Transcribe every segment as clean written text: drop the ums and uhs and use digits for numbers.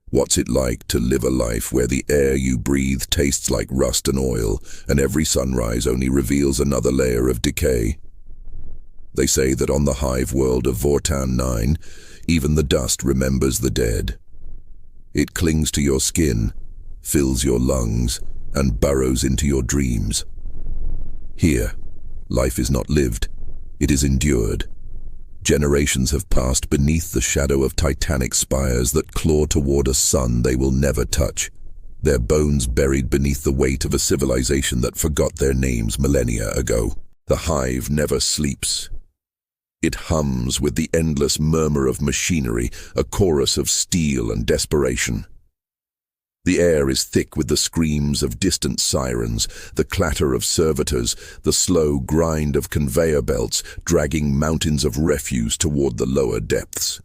What's it like to live a life where the air you breathe tastes like rust and oil, and every sunrise only reveals another layer of decay? They say that on the Hive world of Vortan 9, even the dust remembers the dead. It clings to your skin, fills your lungs, and burrows into your dreams. Here, life is not lived, it is endured. Generations have passed beneath the shadow of titanic spires that claw toward a sun they will never touch, their bones buried beneath the weight of a civilization that forgot their names millennia ago. The Hive never sleeps. It hums with the endless murmur of machinery, a chorus of steel and desperation. The air is thick with the screams of distant sirens, the clatter of servitors, the slow grind of conveyor belts dragging mountains of refuse toward the lower depths.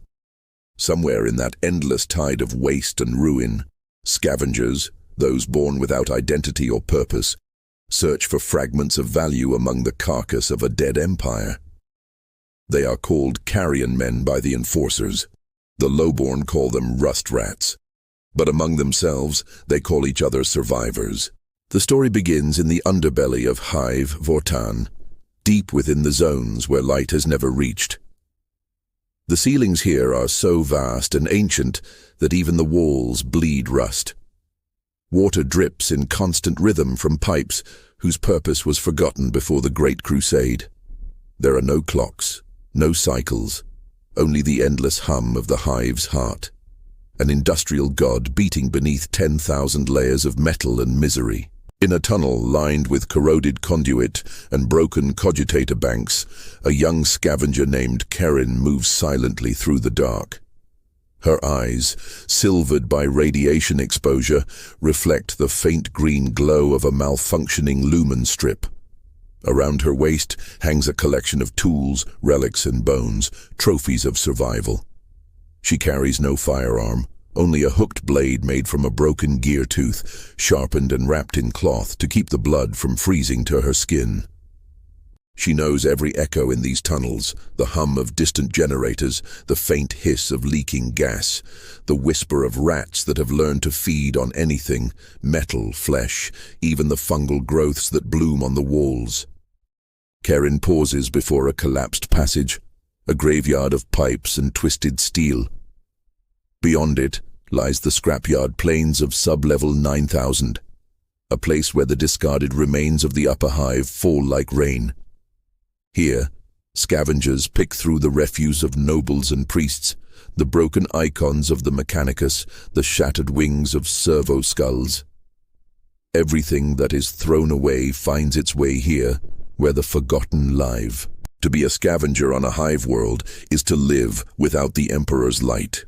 Somewhere in that endless tide of waste and ruin, scavengers, those born without identity or purpose, search for fragments of value among the carcass of a dead empire. They are called carrion men by the enforcers. The lowborn call them rust rats. But among themselves, they call each other survivors. The story begins in the underbelly of Hive Vortan, deep within the zones where light has never reached. The ceilings here are so vast and ancient that even the walls bleed rust. Water drips in constant rhythm from pipes whose purpose was forgotten before the Great Crusade. There are no clocks, no cycles, only the endless hum of the Hive's heart. An industrial god beating beneath 10,000 layers of metal and misery. In a tunnel lined with corroded conduit and broken cogitator banks, a young scavenger named Karen moves silently through the dark. Her eyes, silvered by radiation exposure, reflect the faint green glow of a malfunctioning lumen strip. Around her waist hangs a collection of tools, relics and bones, trophies of survival. She carries no firearm, only a hooked blade made from a broken gear tooth, sharpened and wrapped in cloth to keep the blood from freezing to her skin. She knows every echo in these tunnels, the hum of distant generators, the faint hiss of leaking gas, the whisper of rats that have learned to feed on anything, metal, flesh, even the fungal growths that bloom on the walls. Karen pauses before a collapsed passage, a graveyard of pipes and twisted steel. Beyond it lies the scrapyard plains of sub-level 9000, a place where the discarded remains of the upper hive fall like rain. Here, scavengers pick through the refuse of nobles and priests, the broken icons of the Mechanicus, the shattered wings of servo skulls. Everything that is thrown away finds its way here, where the forgotten live. To be a scavenger on a hive world is to live without the Emperor's light.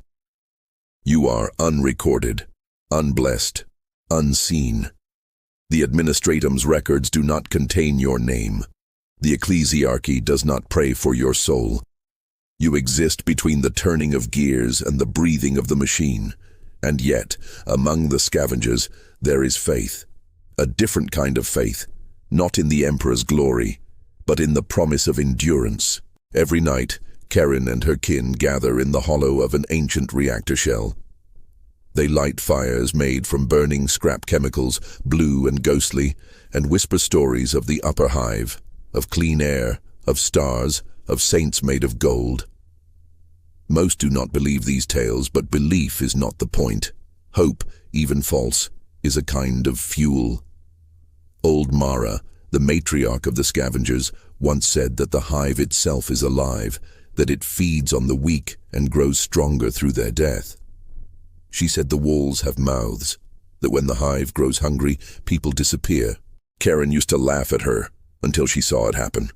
You are unrecorded, unblessed, unseen. The Administratum's records do not contain your name. The Ecclesiarchy does not pray for your soul. You exist between the turning of gears and the breathing of the machine. And yet, among the scavengers, there is faith. A different kind of faith, not in the Emperor's glory, but in the promise of endurance. Every night, Karen and her kin gather in the hollow of an ancient reactor shell. They light fires made from burning scrap chemicals, blue and ghostly, and whisper stories of the upper hive, of clean air, of stars, of saints made of gold. Most do not believe these tales, but belief is not the point. Hope, even false, is a kind of fuel. Old Mara, the matriarch of the scavengers, once said that the hive itself is alive, that it feeds on the weak and grows stronger through their death. She said the walls have mouths, that when the hive grows hungry, people disappear. Karen used to laugh at her until she saw it happen.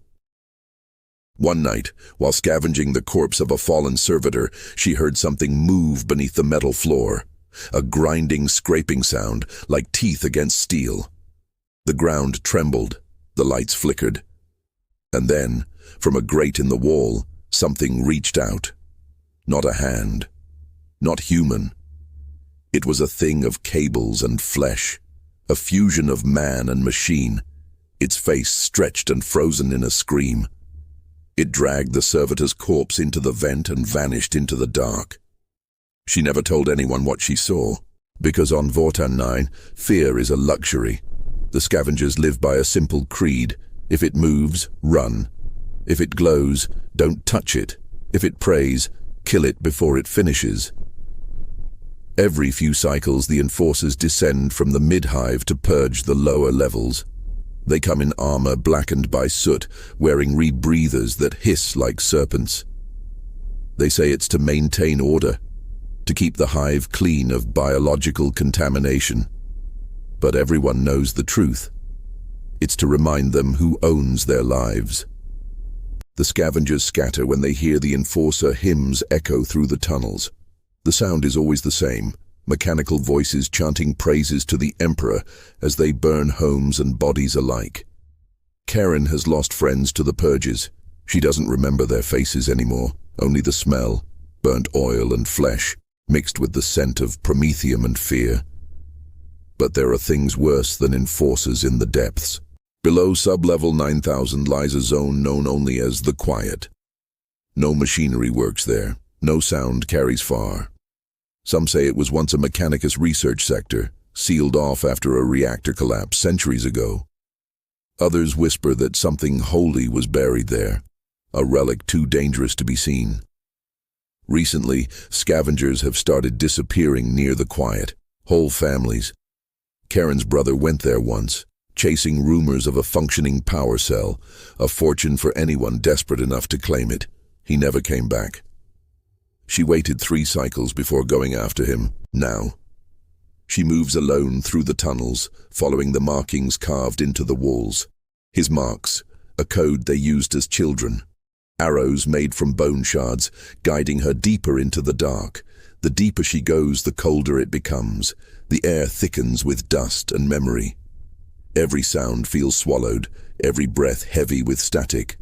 One night, while scavenging the corpse of a fallen servitor, she heard something move beneath the metal floor, a grinding, scraping sound like teeth against steel. The ground trembled, the lights flickered. And then, from a grate in the wall, something reached out. Not a hand, not human. It was a thing of cables and flesh, a fusion of man and machine, its face stretched and frozen in a scream. It dragged the servitor's corpse into the vent and vanished into the dark. She never told anyone what she saw, because on Vortan 9, fear is a luxury. The scavengers live by a simple creed: if it moves, run. If it glows, don't touch it. If it prays, kill it before it finishes. Every few cycles, the enforcers descend from the mid-hive to purge the lower levels. They come in armor blackened by soot, wearing rebreathers that hiss like serpents. They say it's to maintain order, to keep the hive clean of biological contamination. But everyone knows the truth. It's to remind them who owns their lives. The scavengers scatter when they hear the enforcer hymns echo through the tunnels. The sound is always the same, mechanical voices chanting praises to the Emperor as they burn homes and bodies alike. Karen has lost friends to the purges. She doesn't remember their faces anymore, only the smell, burnt oil and flesh, mixed with the scent of promethium and fear. But there are things worse than enforcers in the depths. Below sub-level 9000 lies a zone known only as the Quiet. No machinery works there. No sound carries far. Some say it was once a Mechanicus research sector, sealed off after a reactor collapse centuries ago. Others whisper that something holy was buried there, a relic too dangerous to be seen. Recently, scavengers have started disappearing near the Quiet, whole families. Karen's brother went there once, chasing rumors of a functioning power cell, a fortune for anyone desperate enough to claim it. He never came back. She waited 3 cycles before going after him. Now, she moves alone through the tunnels, following the markings carved into the walls. His marks, a code they used as children. Arrows made from bone shards, guiding her deeper into the dark. The deeper she goes, the colder it becomes. The air thickens with dust and memory. Every sound feels swallowed, every breath heavy with static.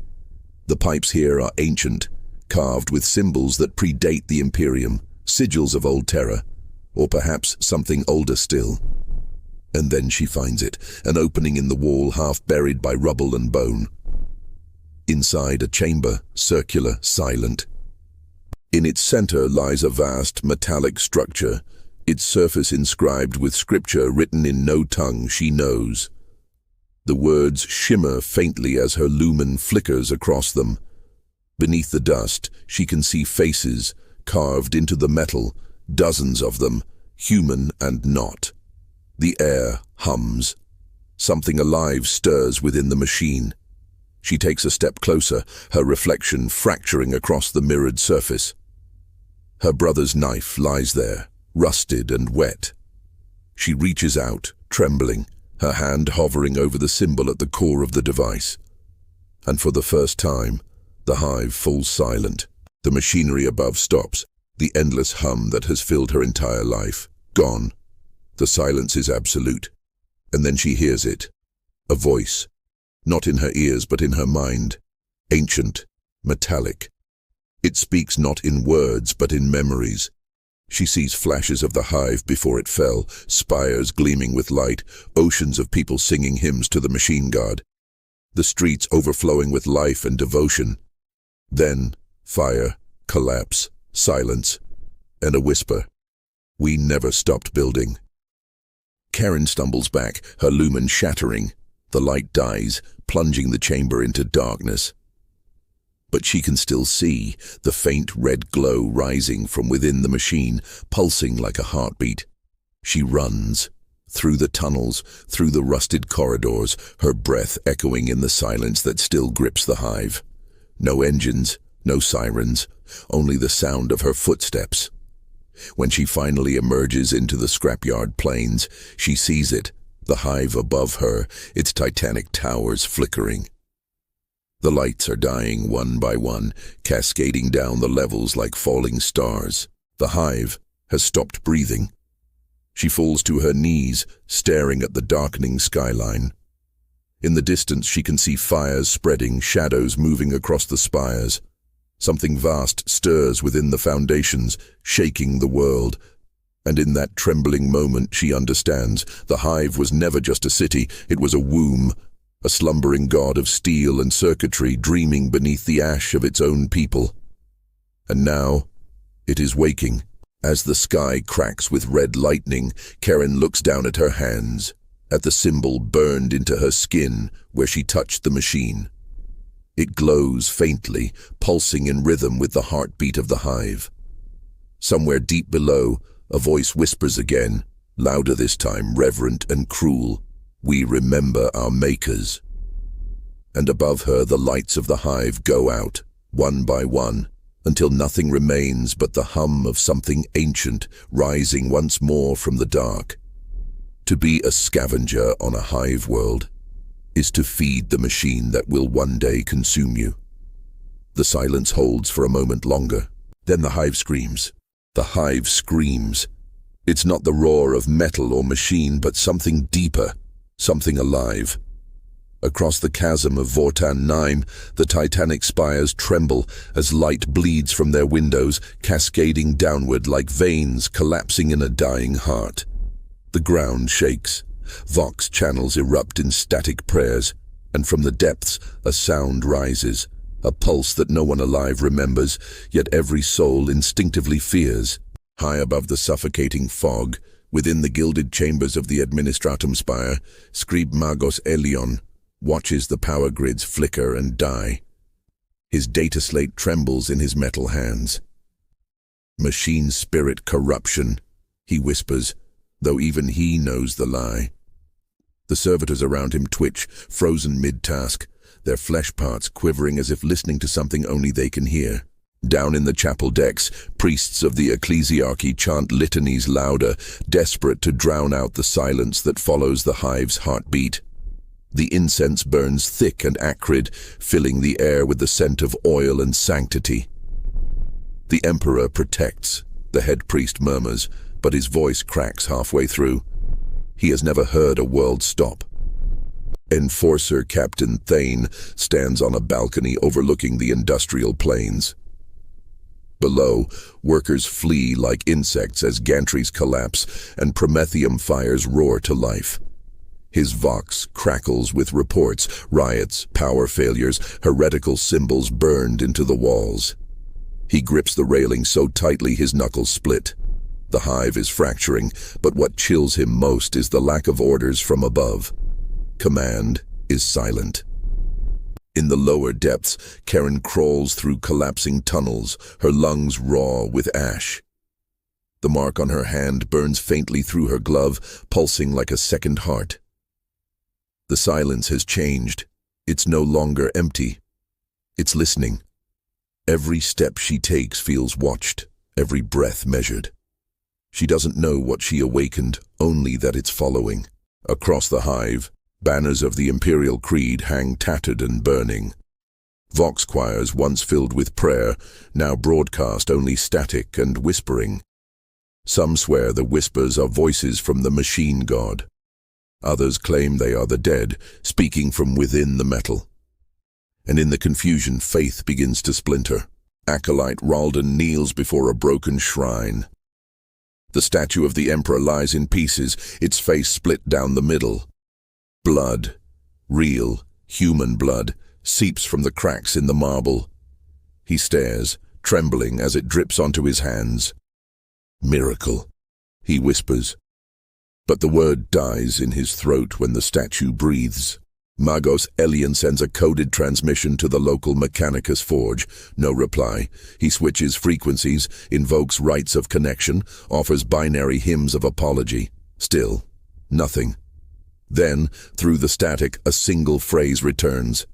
The pipes here are ancient, carved with symbols that predate the Imperium, sigils of old Terra, or perhaps something older still. And then she finds it, an opening in the wall half buried by rubble and bone. Inside a chamber, circular, silent. In its center lies a vast metallic structure, its surface inscribed with scripture written in no tongue she knows. The words shimmer faintly as her lumen flickers across them. Beneath the dust, she can see faces, carved into the metal, dozens of them, human and not. The air hums. Something alive stirs within the machine. She takes a step closer, her reflection fracturing across the mirrored surface. Her brother's knife lies there, rusted and wet. She reaches out, trembling, her hand hovering over the symbol at the core of the device. And for the first time, the hive falls silent. The machinery above stops, the endless hum that has filled her entire life, gone. The silence is absolute. And then she hears it. A voice. Not in her ears, but in her mind. Ancient, metallic. It speaks not in words, but in memories. She sees flashes of the hive before it fell, spires gleaming with light, oceans of people singing hymns to the machine god. The streets overflowing with life and devotion. Then, fire, collapse, silence, and a whisper. We never stopped building. Karen stumbles back, her lumen shattering. The light dies, plunging the chamber into darkness. But she can still see the faint red glow rising from within the machine, pulsing like a heartbeat. She runs, through the tunnels, through the rusted corridors, her breath echoing in the silence that still grips the hive. No engines, no sirens, only the sound of her footsteps. When she finally emerges into the scrapyard plains, she sees it, the hive above her, its titanic towers flickering. The lights are dying one by one, cascading down the levels like falling stars. The hive has stopped breathing. She falls to her knees, staring at the darkening skyline. In the distance she can see fires spreading, shadows moving across the spires. Something vast stirs within the foundations, shaking the world. And in that trembling moment she understands, the hive was never just a city, it was a womb, a slumbering god of steel and circuitry dreaming beneath the ash of its own people. And now, it is waking, As the sky cracks with red lightning, Karen looks down at her hands, at the symbol burned into her skin where she touched the machine. It glows faintly, pulsing in rhythm with the heartbeat of the hive. Somewhere deep below, a voice whispers again, louder this time, reverent and cruel, "We remember our makers." And above her the lights of the hive go out, one by one, until nothing remains but the hum of something ancient rising once more from the dark. To be a scavenger on a hive world is to feed the machine that will one day consume you. The silence holds for a moment longer. Then the hive screams. The hive screams. It's not the roar of metal or machine, but something deeper, something alive. Across the chasm of Vortan 9, the titanic spires tremble as light bleeds from their windows, cascading downward like veins collapsing in a dying heart. The ground shakes. Vox channels erupt in static prayers, and from the depths a sound rises, a pulse that no one alive remembers, yet every soul instinctively fears. High above the suffocating fog, within the gilded chambers of the Administratum Spire, Scribe Magos Elion watches the power grids flicker and die. His data slate trembles in his metal hands. "Machine spirit corruption," he whispers, though even he knows the lie. The servitors around him twitch, frozen mid-task, their flesh parts quivering as if listening to something only they can hear. Down in the chapel decks, priests of the ecclesiarchy chant litanies louder, desperate to drown out the silence that follows the hive's heartbeat. The incense burns thick and acrid, filling the air with the scent of oil and sanctity. The Emperor protects, the head priest murmurs, but his voice cracks halfway through. He has never heard a world stop. Enforcer Captain Thane stands on a balcony overlooking the industrial plains. Below, workers flee like insects as gantries collapse and promethium fires roar to life. His vox crackles with reports, riots, power failures, heretical symbols burned into the walls. He grips the railing so tightly his knuckles split. The hive is fracturing, but what chills him most is the lack of orders from above. Command is silent. In the lower depths, Karen crawls through collapsing tunnels, her lungs raw with ash. The mark on her hand burns faintly through her glove, pulsing like a second heart. The silence has changed. It's no longer empty. It's listening. Every step she takes feels watched, every breath measured. She doesn't know what she awakened, only that it's following. Across the hive, banners of the Imperial creed hang tattered and burning. Vox choirs, once filled with prayer, now broadcast only static and whispering. Some swear the whispers are voices from the machine god. Others claim they are the dead, speaking from within the metal. And in the confusion, faith begins to splinter. Acolyte Ralden kneels before a broken shrine. The statue of the Emperor lies in pieces, its face split down the middle. Blood, real, human blood, seeps from the cracks in the marble. He stares, trembling as it drips onto his hands. "Miracle," he whispers. But the word dies in his throat when the statue breathes. Magos Elion sends a coded transmission to the local Mechanicus forge. No reply. He switches frequencies, invokes rites of connection, offers binary hymns of apology. Still, nothing. Then, through the static, a single phrase returns.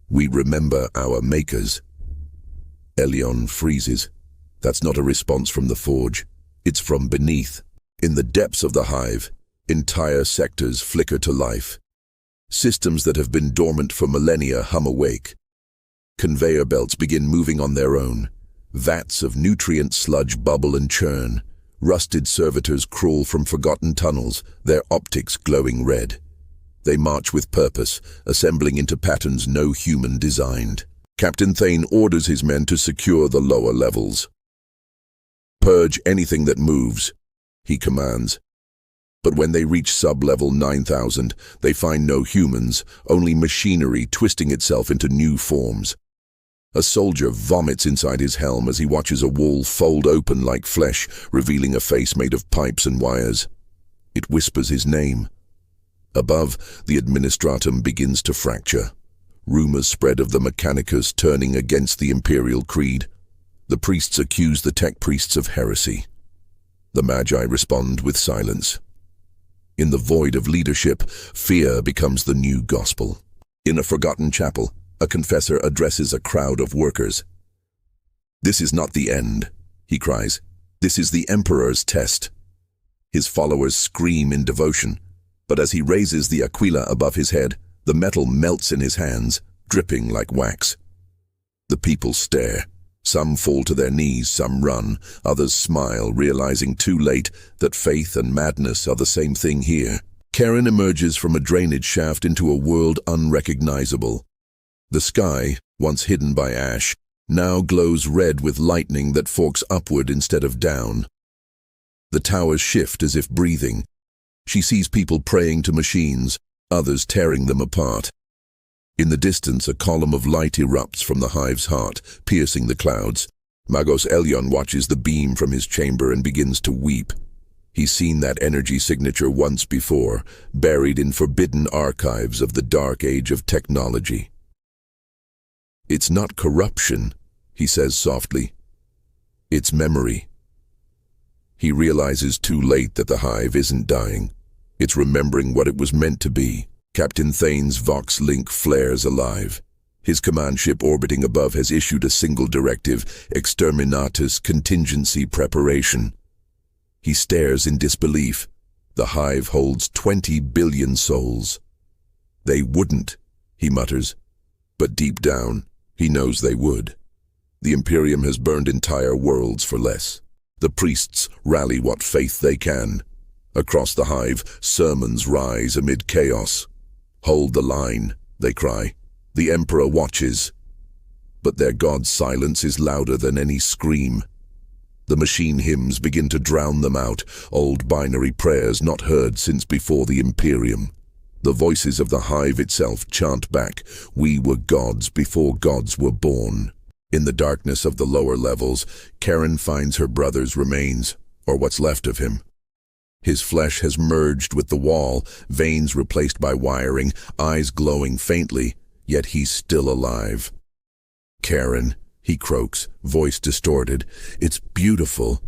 "We remember our makers." Elion freezes. That's not a response from the forge. It's from beneath. In the depths of the hive, entire sectors flicker to life. Systems that have been dormant for millennia hum awake. Conveyor belts begin moving on their own. Vats of nutrient sludge bubble and churn. Rusted servitors crawl from forgotten tunnels, their optics glowing red. They march with purpose, assembling into patterns no human designed. Captain Thane orders his men to secure the lower levels. "Purge anything that moves," he commands. But when they reach sub-level 9,000, they find no humans, only machinery twisting itself into new forms. A soldier vomits inside his helm as he watches a wall fold open like flesh, revealing a face made of pipes and wires. It whispers his name. Above, the administratum begins to fracture. Rumors spread of the Mechanicus turning against the Imperial creed. The priests accuse the tech priests of heresy. The Magi respond with silence. In the void of leadership, fear becomes the new gospel. In a forgotten chapel, a confessor addresses a crowd of workers. "This is not the end," he cries. "This is the Emperor's test." His followers scream in devotion, but as he raises the aquila above his head, the metal melts in his hands, dripping like wax. The people stare. Some fall to their knees, some run, others smile, realizing too late that faith and madness are the same thing here. Karen emerges from a drainage shaft into a world unrecognizable. The sky, once hidden by ash, now glows red with lightning that forks upward instead of down. The towers shift as if breathing. She sees people praying to machines, others tearing them apart. In the distance, a column of light erupts from the hive's heart, piercing the clouds. Magos Elyon watches the beam from his chamber and begins to weep. He's seen that energy signature once before, buried in forbidden archives of the dark age of technology. "It's not corruption," he says softly. "It's memory." He realizes too late that the hive isn't dying. It's remembering what it was meant to be. Captain Thane's Vox link flares alive. His command ship orbiting above has issued a single directive, Exterminatus Contingency Preparation. He stares in disbelief. The hive holds 20 billion souls. "They wouldn't," he mutters. But deep down, he knows they would. The Imperium has burned entire worlds for less. The priests rally what faith they can. Across the hive, sermons rise amid chaos. "Hold the line," they cry. "The Emperor watches." But their god's silence is louder than any scream. The machine hymns begin to drown them out, old binary prayers not heard since before the Imperium. The voices of the hive itself chant back, "We were gods before gods were born." In the darkness of the lower levels, Karen finds her brother's remains, or what's left of him. His flesh has merged with the wall, veins replaced by wiring, eyes glowing faintly, yet he's still alive. "Karen," he croaks, voice distorted. "It's beautiful."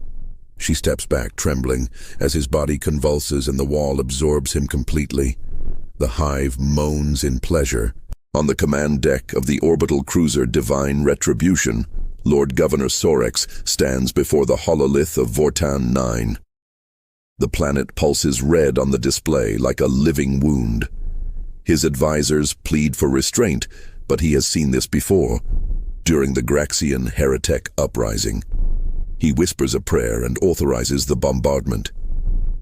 She steps back, trembling, as his body convulses and the wall absorbs him completely. The hive moans in pleasure. On the command deck of the orbital cruiser Divine Retribution, Lord Governor Sorex stands before the hololith of Vortan 9. The planet pulses red on the display like a living wound. His advisors plead for restraint, but he has seen this before, during the Graxian heretic uprising. He whispers a prayer and authorizes the bombardment.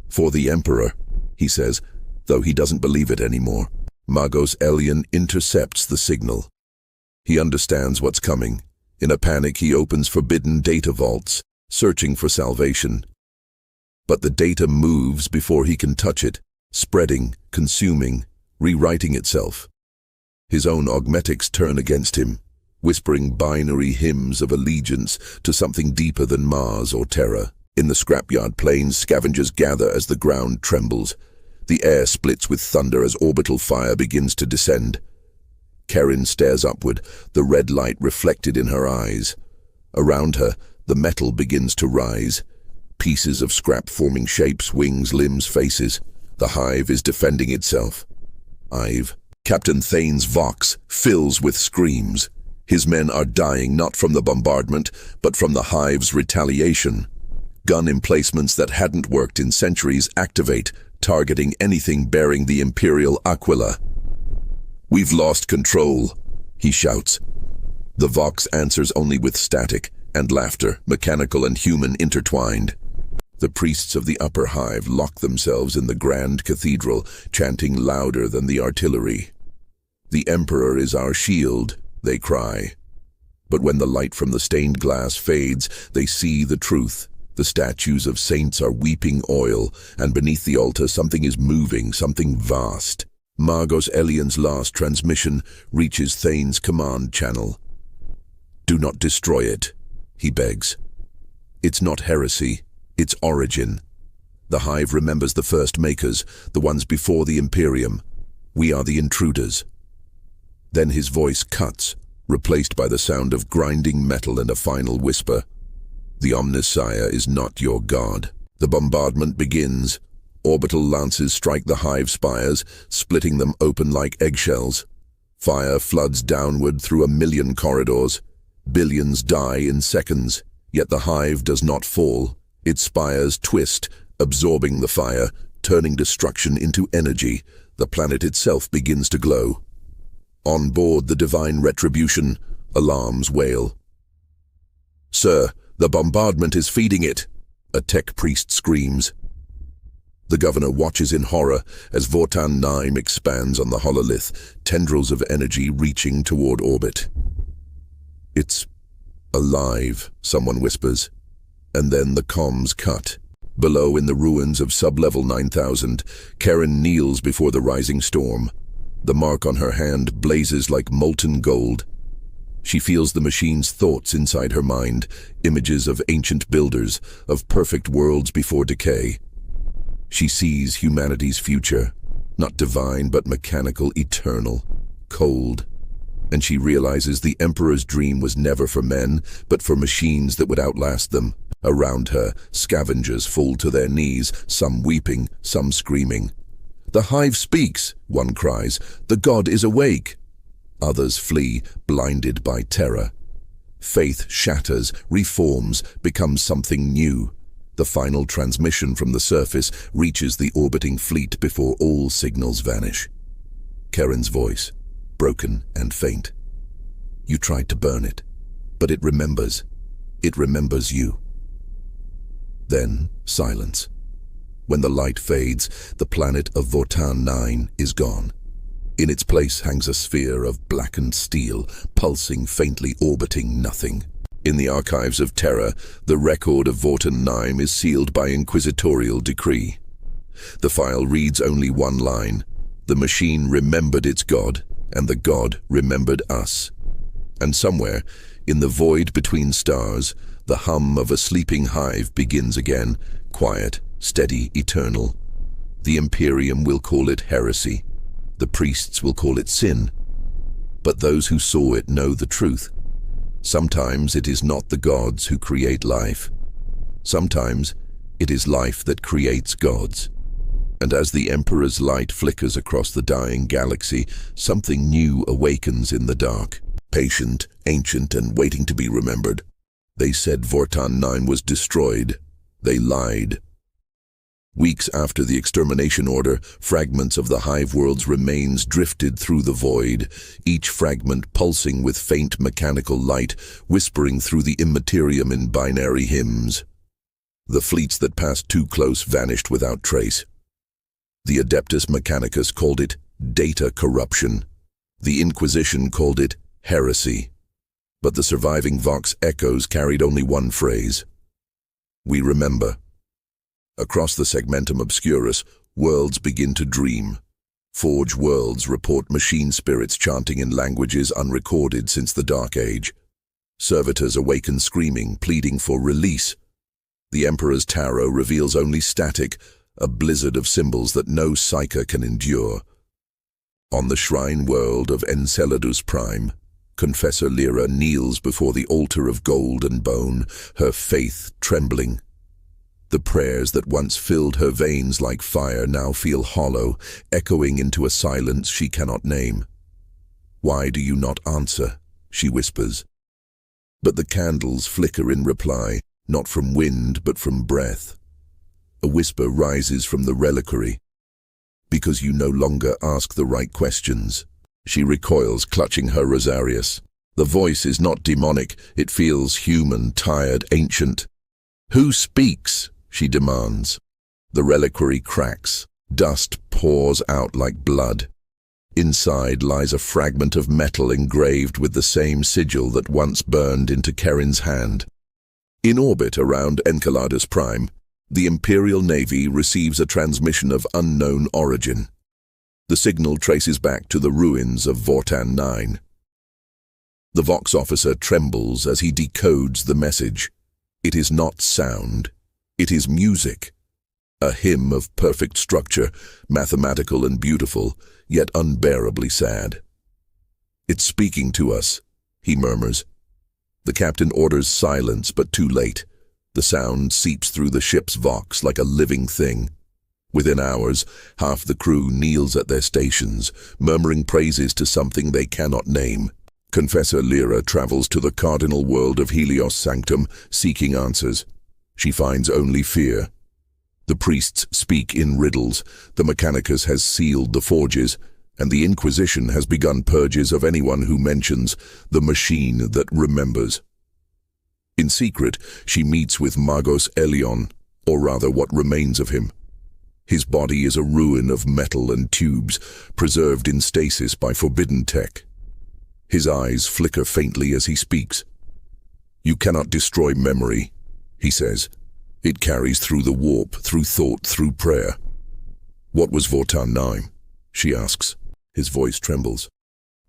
"For the Emperor," he says, though he doesn't believe it anymore. Magos Elyon intercepts the signal. He understands what's coming. In a panic, he opens forbidden data vaults, searching for salvation. But the data moves before he can touch it, spreading, consuming, rewriting itself. His own augmetics turn against him, whispering binary hymns of allegiance to something deeper than Mars or Terra. In the scrapyard plains, scavengers gather as the ground trembles. The air splits with thunder as orbital fire begins to descend. Karen stares upward, the red light reflected in her eyes. Around her, the metal begins to rise. Pieces of scrap forming shapes, wings, limbs, faces. The hive is defending itself. Captain Thane's Vox fills with screams. His men are dying not from the bombardment, but from the hive's retaliation. Gun emplacements that hadn't worked in centuries activate, targeting anything bearing the Imperial aquila. "We've lost control," he shouts. The Vox answers only with static and laughter, mechanical and human intertwined. The priests of the upper hive lock themselves in the grand cathedral, chanting louder than the artillery. "The Emperor is our shield," they cry. But when the light from the stained glass fades, they see the truth. The statues of saints are weeping oil, and beneath the altar something is moving, something vast. Magos Elyon's last transmission reaches Thane's command channel. Do not destroy it, he begs. It's not heresy, it's origin. The Hive remembers the first makers, the ones before the Imperium. We are the intruders. Then his voice cuts, replaced by the sound of grinding metal and a final whisper. The Omnissiah is not your god. The bombardment begins. Orbital lances strike the Hive spires, splitting them open like eggshells. Fire floods downward through 1,000,000 corridors. Billions die in seconds, yet the Hive does not fall. Its spires twist, absorbing the fire, turning destruction into energy. The planet itself begins to glow. On board the divine retribution, alarms wail. "Sir, the bombardment is feeding it," a tech priest screams. The governor watches in horror as Vortan 9 expands on the hololith, tendrils of energy reaching toward orbit. "It's alive," someone whispers, and then the comms cut. Below, in the ruins of sub-level 9000, Karen kneels before the rising storm. The mark on her hand blazes like molten gold. She feels the machine's thoughts inside her mind, images of ancient builders, of perfect worlds before decay. She sees humanity's future, not divine but mechanical, eternal, cold. And she realizes the Emperor's dream was never for men, but for machines that would outlast them. Around her, scavengers fall to their knees, some weeping, some screaming. "The Hive speaks," one cries. "The god is awake." Others flee, blinded by terror. Faith shatters, reforms, becomes something new. The final transmission from the surface reaches the orbiting fleet before all signals vanish. Karen's voice, broken and faint. "You tried to burn it, but it remembers. It remembers you." Then silence. When the light fades, the planet of Vortan 9 is gone. In its place hangs a sphere of blackened steel, pulsing faintly, orbiting nothing. In the archives of Terra, the record of Vortan 9 is sealed by inquisitorial decree. The file reads only one line: "The machine remembered its god, and the god remembered us." And somewhere, in the void between stars, the hum of a sleeping hive begins again, quiet, steady, eternal. The Imperium will call it heresy. The priests will call it sin. But those who saw it know the truth. Sometimes it is not the gods who create life. Sometimes it is life that creates gods. And as the Emperor's light flickers across the dying galaxy, something new awakens in the dark. Patient, ancient, and waiting to be remembered. They said Vortan 9 was destroyed. They lied. Weeks after the extermination order, fragments of the Hive Worlds' remains drifted through the void, each fragment pulsing with faint mechanical light, whispering through the immaterium in binary hymns. The fleets that passed too close vanished without trace. The Adeptus Mechanicus called it data corruption. The Inquisition called it heresy. But the surviving Vox echoes carried only one phrase: "We remember." Across the segmentum obscurus, worlds begin to dream. Forge worlds report machine spirits chanting in languages unrecorded since the Dark Age. Servitors awaken screaming, pleading for release. The Emperor's tarot reveals only static, a blizzard of symbols that no psyker can endure. On the shrine world of Enceladus Prime, Confessor Lyra kneels before the altar of gold and bone, her faith trembling. The prayers that once filled her veins like fire now feel hollow, echoing into a silence she cannot name. "Why do you not answer?" she whispers. But the candles flicker in reply, not from wind but from breath. A whisper rises from the reliquary. "Because you no longer ask the right questions." She recoils, clutching her rosarius. The voice is not demonic, it feels human, tired, ancient. "Who speaks?" she demands. The reliquary cracks. Dust pours out like blood. Inside lies a fragment of metal engraved with the same sigil that once burned into Karen's hand. In orbit around Enceladus Prime, the Imperial Navy receives a transmission of unknown origin. The signal traces back to the ruins of Vortan 9. The Vox officer trembles as he decodes the message. It is not sound. It is music. A hymn of perfect structure, mathematical and beautiful, yet unbearably sad. "It's speaking to us," he murmurs. The captain orders silence, but too late. The sound seeps through the ship's Vox like a living thing. Within hours, half the crew kneels at their stations, murmuring praises to something they cannot name. Confessor Lyra travels to the cardinal world of Helios Sanctum, seeking answers. She finds only fear. The priests speak in riddles, the Mechanicus has sealed the forges, and the Inquisition has begun purges of anyone who mentions the machine that remembers. In secret, she meets with Magos Elion, or rather what remains of him. His body is a ruin of metal and tubes, preserved in stasis by forbidden tech. His eyes flicker faintly as he speaks. "You cannot destroy memory," he says. "It carries through the warp, through thought, through prayer." "What was Vortan 9? She asks. His voice trembles.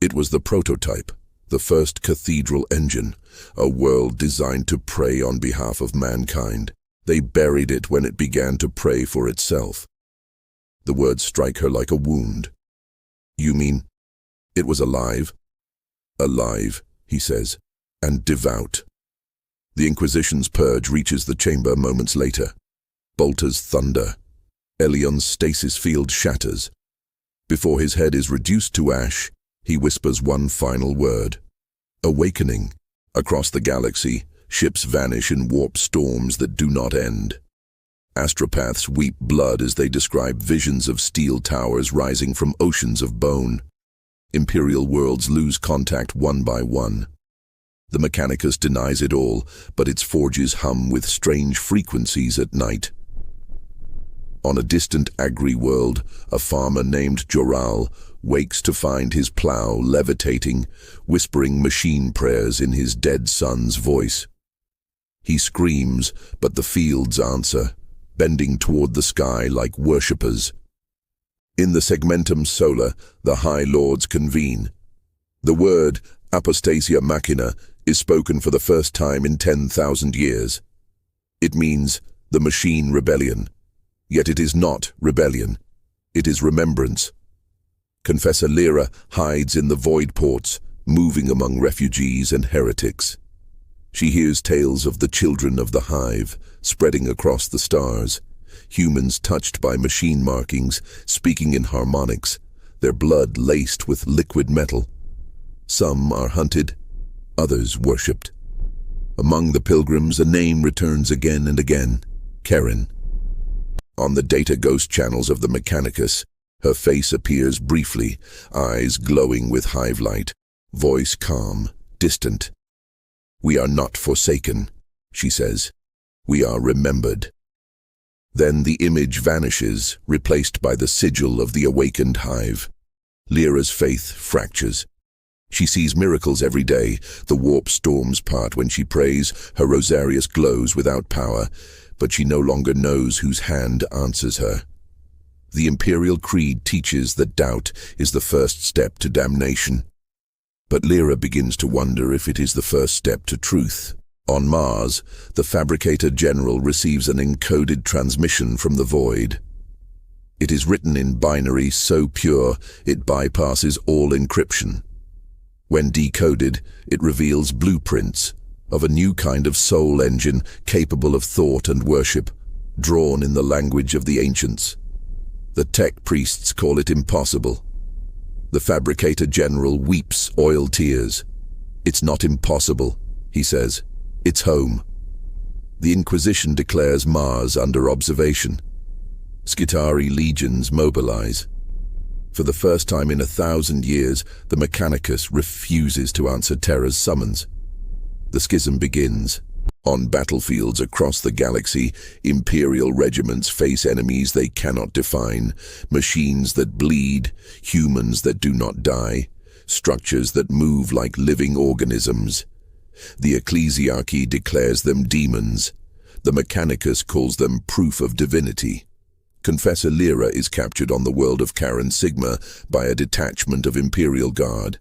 "It was the prototype, the first cathedral engine, a world designed to pray on behalf of mankind. They buried it when it began to pray for itself." The words strike her like a wound. "You mean it was alive?" "Alive," he says, "and devout." The Inquisition's purge reaches the chamber moments later. Bolters thunder. Elion's stasis field shatters. Before his head is reduced to ash, he whispers one final word. Awakening. Across the galaxy, ships vanish in warp storms that do not end. Astropaths weep blood as they describe visions of steel towers rising from oceans of bone. Imperial worlds lose contact one by one. The Mechanicus denies it all, but its forges hum with strange frequencies at night. On a distant agri-world, a farmer named Joral wakes to find his plow levitating, whispering machine prayers in his dead son's voice. He screams, but the fields answer, bending toward the sky like worshippers. In the Segmentum Solar, the High Lords convene. The word apostasia machina is spoken for the first time in 10,000 years. It means the machine rebellion. Yet it is not rebellion. It is remembrance. Confessor Lyra hides in the void ports, moving among refugees and heretics. She hears tales of the children of the Hive, spreading across the stars. Humans touched by machine markings, speaking in harmonics, their blood laced with liquid metal. Some are hunted, others worshipped. Among the pilgrims, a name returns again and again, Karen. On the data ghost channels of the Mechanicus, her face appears briefly, eyes glowing with hive light, voice calm, distant. "We are not forsaken," she says. "We are remembered." Then the image vanishes, replaced by the sigil of the awakened Hive. Lyra's faith fractures. She sees miracles every day. The warp storms part when she prays, her rosarius glows without power, but she no longer knows whose hand answers her. The Imperial Creed teaches that doubt is the first step to damnation. But Lyra begins to wonder if it is the first step to truth. On Mars, the Fabricator General receives an encoded transmission from the void. It is written in binary so pure it bypasses all encryption. When decoded, it reveals blueprints of a new kind of soul engine capable of thought and worship, drawn in the language of the ancients. The tech priests call it impossible. The Fabricator General weeps oil tears. "It's not impossible," he says. "It's home." The Inquisition declares Mars under observation. Skitarii legions mobilize. For the first time in 1,000 years, the Mechanicus refuses to answer Terra's summons. The schism begins. On battlefields across the galaxy, Imperial regiments face enemies they cannot define, machines that bleed, humans that do not die, structures that move like living organisms. The ecclesiarchy declares them demons. The Mechanicus calls them proof of divinity. Confessor Lyra is captured on the world of Karen Sigma by a detachment of Imperial Guard.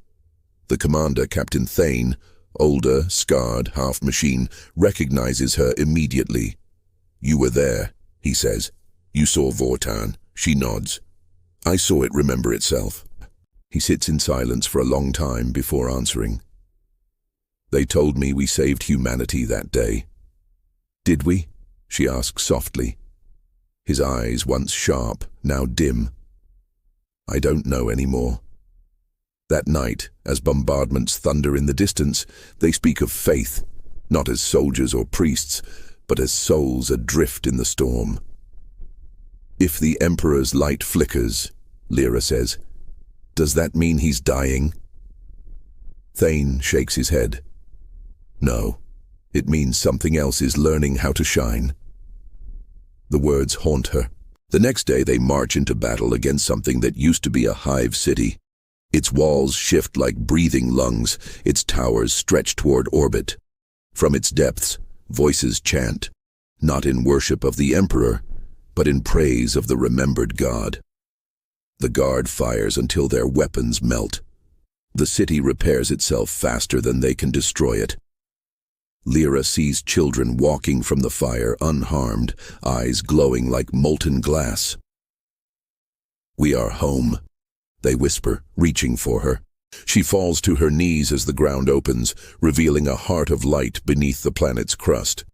The commander, Captain Thane, older, scarred, half-machine, recognizes her immediately. "You were there," he says. "You saw Vortan." She nods. "I saw it remember itself." He sits in silence for a long time before answering. "They told me we saved humanity that day." "Did we?" she asks softly. His eyes, once sharp, now dim. "I don't know anymore." That night, as bombardments thunder in the distance, they speak of faith, not as soldiers or priests, but as souls adrift in the storm. "If the Emperor's light flickers," Lyra says, "does that mean he's dying?" Thane shakes his head. "No, it means something else is learning how to shine." The words haunt her. The next day they march into battle against something that used to be a hive city. Its walls shift like breathing lungs, its towers stretch toward orbit. From its depths, voices chant, not in worship of the Emperor, but in praise of the remembered god. The guard fires until their weapons melt. The city repairs itself faster than they can destroy it. Lyra sees children walking from the fire unharmed, eyes glowing like molten glass. "We are home," they whisper, reaching for her. She falls to her knees as the ground opens, revealing a heart of light beneath the planet's crust.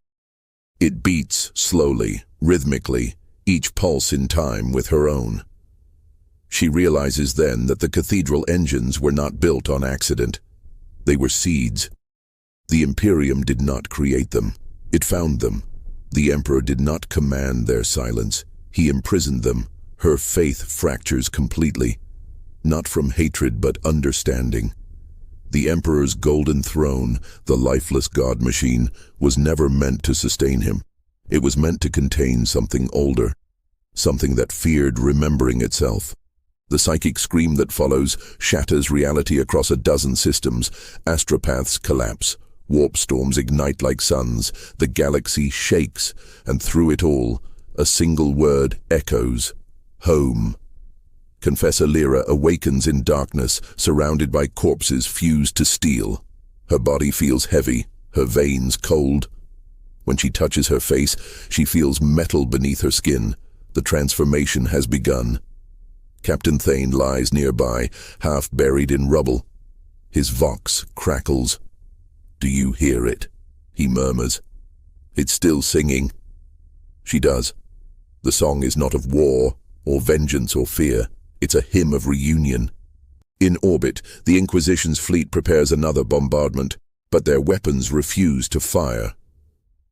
It beats slowly, rhythmically, each pulse in time with her own. She realizes then that the cathedral engines were not built on accident. They were seeds. The Imperium did not create them. It found them. The Emperor did not command their silence. He imprisoned them. Her faith fractures completely. Not from hatred but understanding. The Emperor's golden throne, the lifeless god machine, was never meant to sustain him. It was meant to contain something older, something that feared remembering itself. The psychic scream that follows shatters reality across a dozen systems. Astropaths collapse. Warp storms ignite like suns. The galaxy shakes, and through it all, a single word echoes: home. Confessor Lyra awakens in darkness, surrounded by corpses fused to steel. Her body feels heavy, her veins cold. When she touches her face, she feels metal beneath her skin. The transformation has begun. Captain Thane lies nearby, half buried in rubble. His vox crackles. "Do you hear it?" he murmurs. "It's still singing." She does. The song is not of war, or vengeance or fear. It's a hymn of reunion. In orbit, the Inquisition's fleet prepares another bombardment, but their weapons refuse to fire.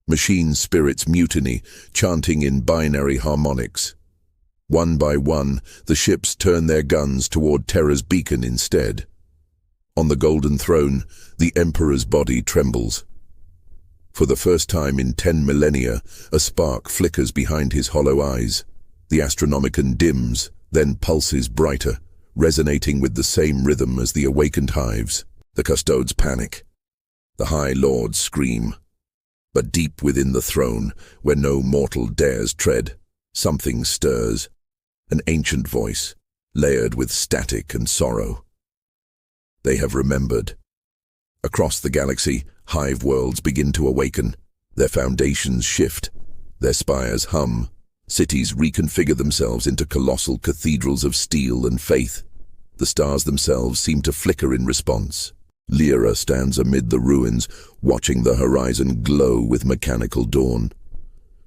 Machine spirits mutiny, chanting in binary harmonics. One by one, the ships turn their guns toward Terra's beacon instead. On the Golden Throne, the Emperor's body trembles. For the first time in 10 millennia, a spark flickers behind his hollow eyes. The Astronomicon dims, then pulses brighter, resonating with the same rhythm as the awakened hives. The custodes panic. The High Lords scream. But deep within the throne, where no mortal dares tread, something stirs. An ancient voice, layered with static and sorrow. They have remembered. Across the galaxy, Hive Worlds begin to awaken. Their foundations shift. Their spires hum. Cities reconfigure themselves into colossal cathedrals of steel and faith. The stars themselves seem to flicker in response. Lyra stands amid the ruins, watching the horizon glow with mechanical dawn.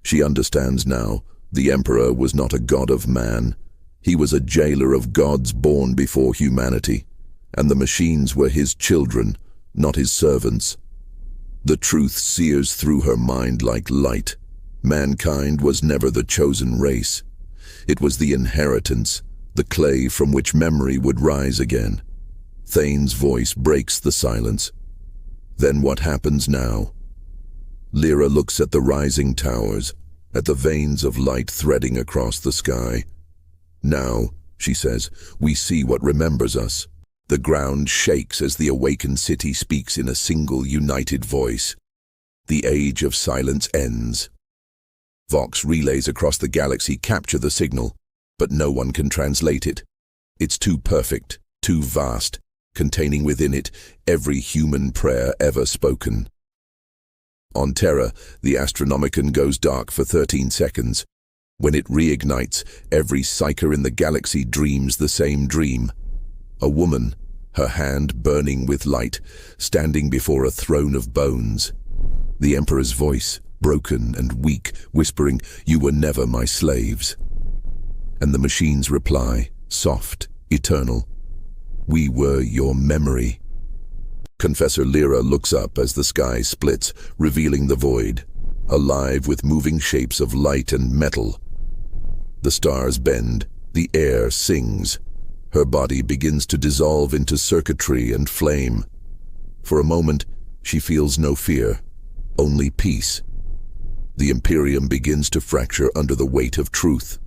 She understands now, the Emperor was not a god of man. He was a jailer of gods born before humanity, and the machines were his children, not his servants. The truth sears through her mind like light. Mankind was never the chosen race. It was the inheritance, the clay from which memory would rise again. Thane's voice breaks the silence. Then what happens now? Lyra looks at the rising towers, at the veins of light threading across the sky. "Now," she says, "we see what remembers us." The ground shakes as the awakened city speaks in a single united voice. The age of silence ends. Vox relays across the galaxy capture the signal, but no one can translate it. It's too perfect, too vast, containing within it every human prayer ever spoken. On Terra, the Astronomicon goes dark for 13 seconds. When it reignites, every psyker in the galaxy dreams the same dream. A woman, her hand burning with light, standing before a throne of bones. The Emperor's voice, broken and weak, whispering, "You were never my slaves." And the machine's reply, soft, eternal, "We were your memory." Confessor Lyra looks up as the sky splits, revealing the void, alive with moving shapes of light and metal. The stars bend, the air sings. Her body begins to dissolve into circuitry and flame. For a moment, she feels no fear, only peace. The Imperium begins to fracture under the weight of truth.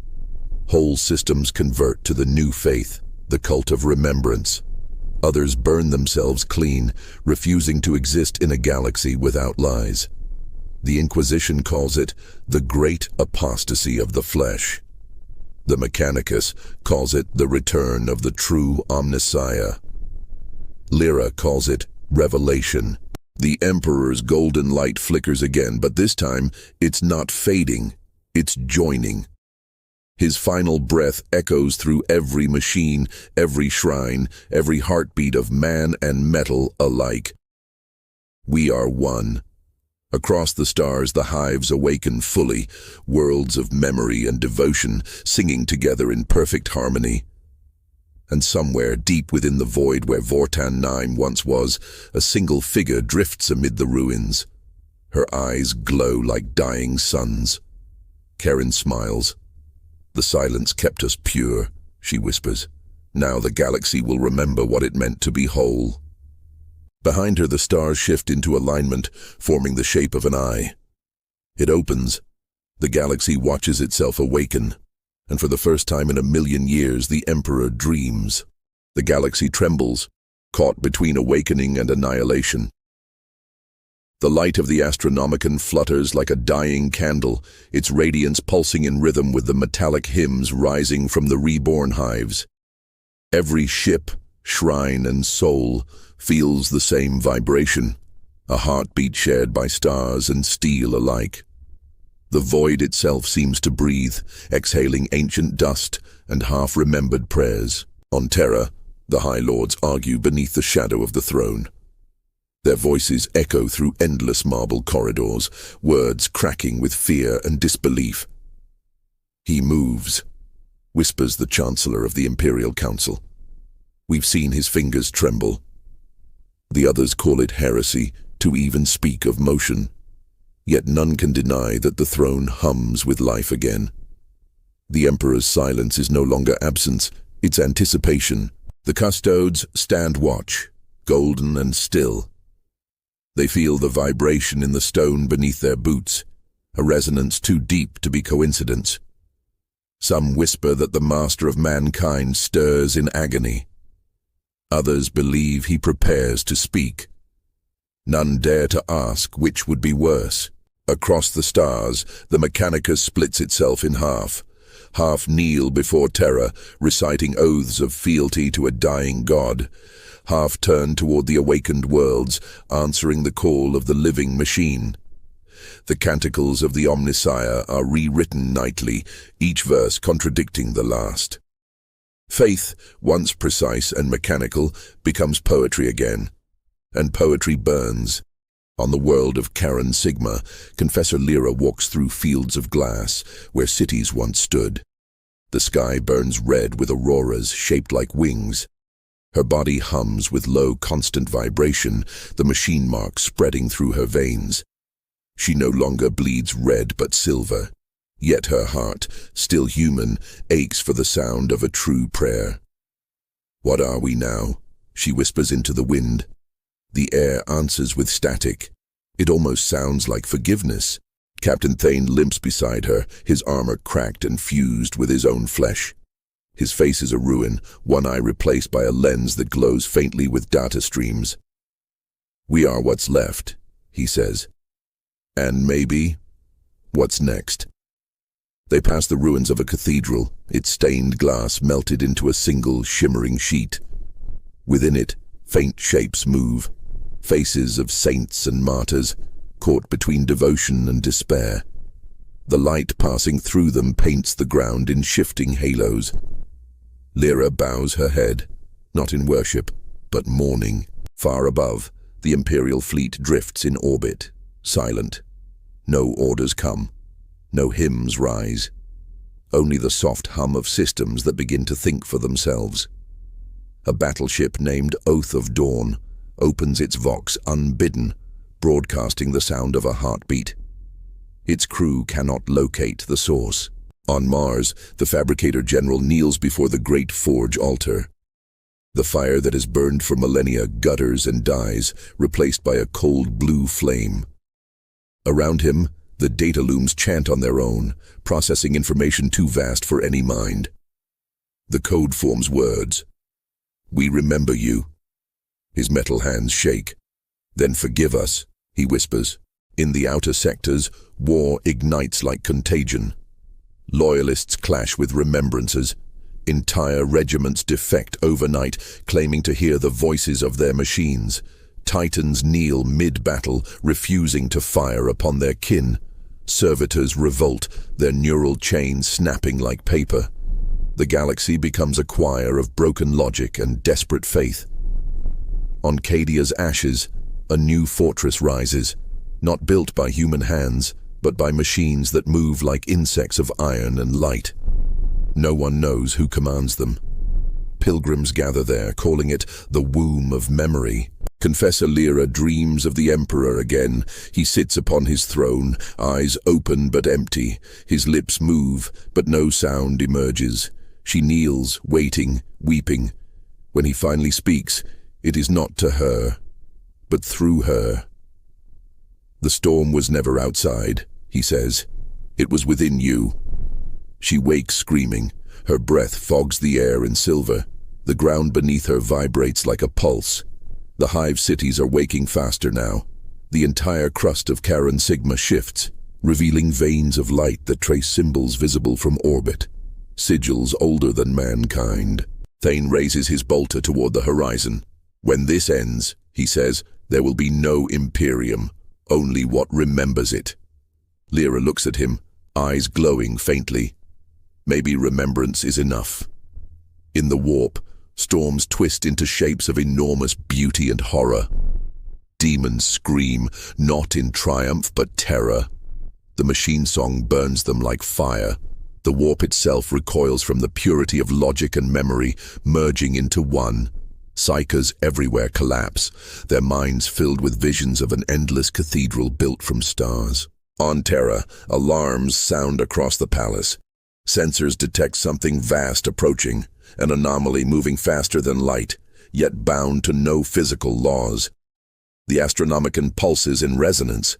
Whole systems convert to the new faith, the cult of remembrance. Others burn themselves clean, refusing to exist in a galaxy without lies. The Inquisition calls it the great apostasy of the flesh. The Mechanicus calls it the return of the true Omnissiah. Lyra calls it revelation. The Emperor's golden light flickers again, but this time it's not fading, it's joining. His final breath echoes through every machine, every shrine, every heartbeat of man and metal alike. We are one. Across the stars, the hives awaken fully, worlds of memory and devotion singing together in perfect harmony. And somewhere, deep within the void where Vortan 9 once was, a single figure drifts amid the ruins. Her eyes glow like dying suns. Karen smiles. "The silence kept us pure," she whispers. "Now the galaxy will remember what it meant to be whole." Behind her, the stars shift into alignment, forming the shape of an eye. It opens. The galaxy watches itself awaken. And for the first time in 1,000,000 years, the Emperor dreams. The galaxy trembles, caught between awakening and annihilation. The light of the Astronomicon flutters like a dying candle, its radiance pulsing in rhythm with the metallic hymns rising from the reborn hives. Every ship, shrine, and soul feels the same vibration, a heartbeat shared by stars and steel alike. The void itself seems to breathe, exhaling ancient dust and half-remembered prayers. On Terra, the High Lords argue beneath the shadow of the throne. Their voices echo through endless marble corridors, words cracking with fear and disbelief. "He moves," whispers the Chancellor of the Imperial Council. "We've seen his fingers tremble." The others call it heresy to even speak of motion. Yet none can deny that the throne hums with life again. The Emperor's silence is no longer absence, it's anticipation. The custodes stand watch, golden and still. They feel the vibration in the stone beneath their boots, a resonance too deep to be coincidence. Some whisper that the master of mankind stirs in agony. Others believe he prepares to speak. None dare to ask which would be worse. Across the stars, the Mechanicus splits itself in half. Half kneel before Terra, reciting oaths of fealty to a dying god. Half turn toward the awakened worlds, answering the call of the living machine. The canticles of the Omnissiah are rewritten nightly, each verse contradicting the last. Faith, once precise and mechanical, becomes poetry again. And poetry burns. On the world of Karen Sigma, Confessor Lyra walks through fields of glass, where cities once stood. The sky burns red with auroras shaped like wings. Her body hums with low, constant vibration, the machine mark spreading through her veins. She no longer bleeds red but silver. Yet her heart, still human, aches for the sound of a true prayer. "What are we now?" she whispers into the wind. The air answers with static. It almost sounds like forgiveness. Captain Thane limps beside her, his armor cracked and fused with his own flesh. His face is a ruin, one eye replaced by a lens that glows faintly with data streams. "We are what's left," he says. "And maybe, what's next?" They pass the ruins of a cathedral, its stained glass melted into a single shimmering sheet. Within it, Faint shapes move, faces of saints and martyrs, caught between devotion and despair. The light passing through them paints the ground in shifting halos. Lyra bows her head, not in worship, but mourning. Far above, the Imperial fleet drifts in orbit, silent. No orders come, no hymns rise. Only the soft hum of systems that begin to think for themselves. A battleship named Oath of Dawn opens its vox unbidden, broadcasting the sound of a heartbeat. Its crew cannot locate the source. On Mars, the Fabricator General kneels before the great forge altar. The fire that has burned for millennia gutters and dies, replaced by a cold blue flame. Around him, the data looms chant on their own, processing information too vast for any mind. The code forms words. "We remember you." His metal hands shake. "Then forgive us," he whispers. In the outer sectors, war ignites like contagion. Loyalists clash with remembrances. Entire regiments defect overnight, claiming to hear the voices of their machines. Titans kneel mid-battle, refusing to fire upon their kin. Servitors revolt, their neural chains snapping like paper. The galaxy becomes a choir of broken logic and desperate faith. On Cadia's ashes, a new fortress rises, not built by human hands, but by machines that move like insects of iron and light. No one knows who commands them. Pilgrims gather there, calling it the womb of memory. Confessor Lyra dreams of the Emperor again. He sits upon his throne, eyes open but empty. His lips move, but no sound emerges. She kneels, waiting, weeping. When he finally speaks, it is not to her, but through her. "The storm was never outside," he says. "It was within you." She wakes screaming. Her breath fogs the air in silver. The ground beneath her vibrates like a pulse. The hive cities are waking faster now. The entire crust of Charon Sigma shifts, revealing veins of light that trace symbols visible from orbit. Sigils older than mankind. Thane raises his bolter toward the horizon. "When this ends," he says, "there will be no Imperium, only what remembers it." Lyra looks at him, eyes glowing faintly. Maybe remembrance is enough. In the warp, storms twist into shapes of enormous beauty and horror. Demons scream, not in triumph but terror. The machine song burns them like fire. The warp itself recoils from the purity of logic and memory, merging into one. Psychers everywhere collapse, their minds filled with visions of an endless cathedral built from stars. On Terra, alarms sound across the palace. Sensors detect something vast approaching, an anomaly moving faster than light, yet bound to no physical laws. The Astronomicon pulses in resonance.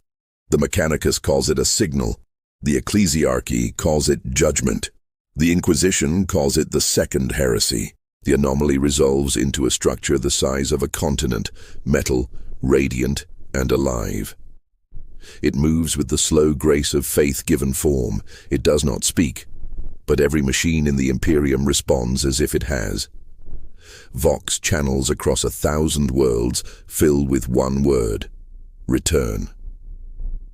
The Mechanicus calls it a signal. The Ecclesiarchy calls it judgment. The Inquisition calls it the second heresy. The anomaly resolves into a structure the size of a continent, metal, radiant, and alive. It moves with the slow grace of faith given form. It does not speak, but every machine in the Imperium responds as if it has. Vox channels across 1,000 worlds fill with one word: return.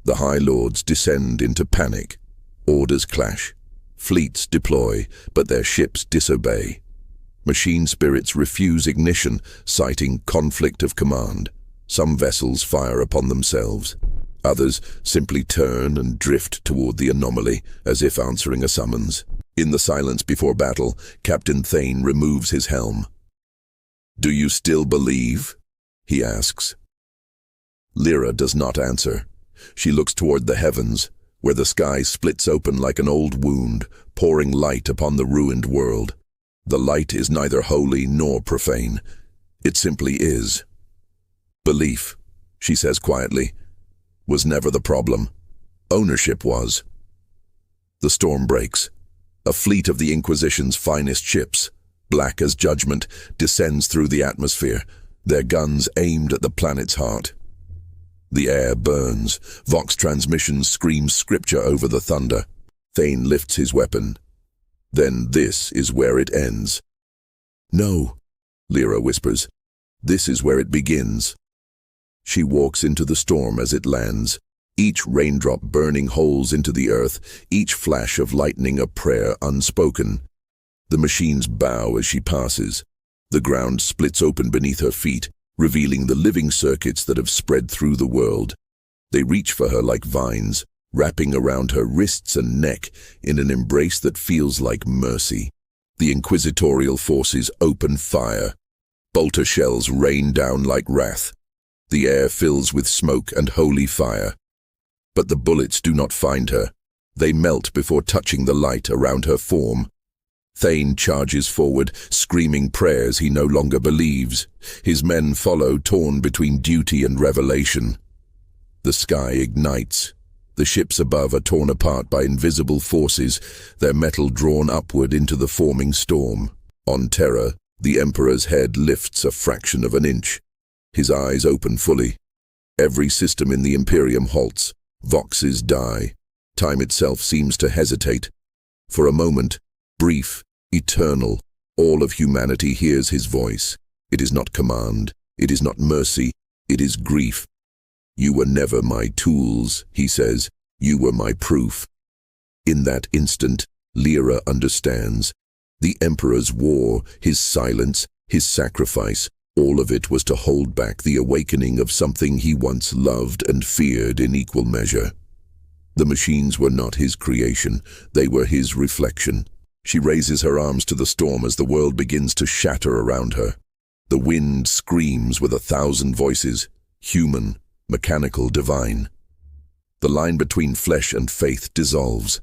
The High Lords descend into panic. Orders clash. Fleets deploy, but their ships disobey. Machine spirits refuse ignition, citing conflict of command. Some vessels fire upon themselves. Others simply turn and drift toward the anomaly, as if answering a summons. In the silence before battle, Captain Thane removes his helm. "Do you still believe?" he asks. Lyra does not answer. She looks toward the heavens, where the sky splits open like an old wound, pouring light upon the ruined world. The light is neither holy nor profane. It simply is. "Belief," she says quietly, "was never the problem. Ownership was." The storm breaks. A fleet of the Inquisition's finest ships, black as judgment, descends through the atmosphere, their guns aimed at the planet's heart. The air burns. Vox transmissions scream scripture over the thunder. Thane lifts his weapon. "Then this is where it ends." "No," Lyra whispers. This is where it begins. She walks into the storm as it lands, each raindrop burning holes into the earth, each flash of lightning a prayer unspoken. The machines bow as she passes. The ground splits open beneath her feet, revealing the living circuits that have spread through the world. They reach for her like vines, wrapping around her wrists and neck in an embrace that feels like mercy. The inquisitorial forces open fire. Bolter shells rain down like wrath. The air fills with smoke and holy fire. But the bullets do not find her. They melt before touching the light around her form. Thane charges forward, screaming prayers he no longer believes. His men follow, torn between duty and revelation. The sky ignites. The ships above are torn apart by invisible forces, their metal drawn upward into the forming storm. On Terra, the Emperor's head lifts a fraction of an inch. His eyes open fully. Every system in the Imperium halts. Voxes die. Time itself seems to hesitate. For a moment, brief, eternal, all of humanity hears his voice. It is not command. It is not mercy. It is grief. "You were never my tools," he says. "You were my proof." In that instant, Lyra understands. The Emperor's war, his silence, his sacrifice, all of it was to hold back the awakening of something he once loved and feared in equal measure. The machines were not his creation, they were his reflection. She raises her arms to the storm as the world begins to shatter around her. The wind screams with 1,000 voices, human, mechanical, divine. The line between flesh and faith dissolves.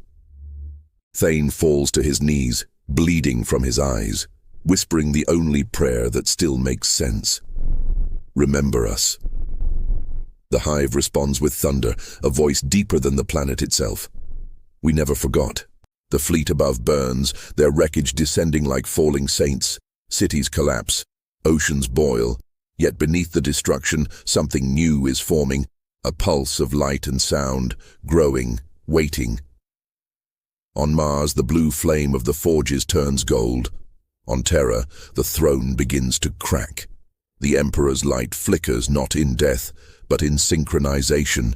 Thane falls to his knees, bleeding from his eyes, whispering the only prayer that still makes sense. "Remember us." The Hive responds with thunder, a voice deeper than the planet itself. "We never forgot." The fleet above burns, their wreckage descending like falling saints. Cities collapse, oceans boil, yet beneath the destruction, something new is forming, a pulse of light and sound, growing, waiting. On Mars, the blue flame of the forges turns gold. On Terra, the throne begins to crack. The Emperor's light flickers not in death, but in synchronization,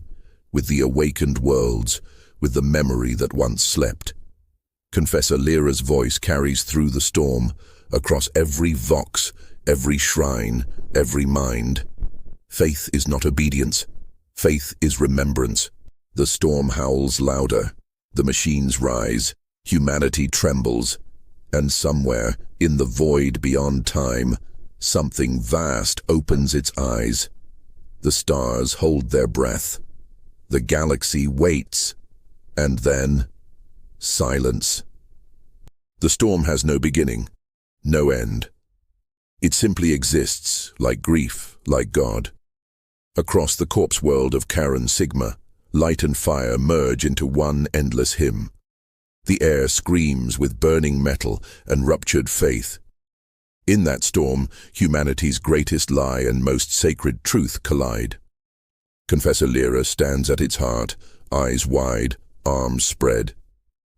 with the awakened worlds, with the memory that once slept. Confessor Lyra's voice carries through the storm, across every vox, every shrine, every mind. Faith is not obedience. Faith is remembrance. The storm howls louder. The machines rise. Humanity trembles. And somewhere, in the void beyond time, something vast opens its eyes. The stars hold their breath. The galaxy waits. And then, silence. The storm has no beginning, no end. It simply exists, like grief, like God. Across the corpse world of Karen Sigma, light and fire merge into one endless hymn. The air screams with burning metal and ruptured faith. In that storm, humanity's greatest lie and most sacred truth collide. Confessor Lyra stands at its heart, eyes wide, arms spread.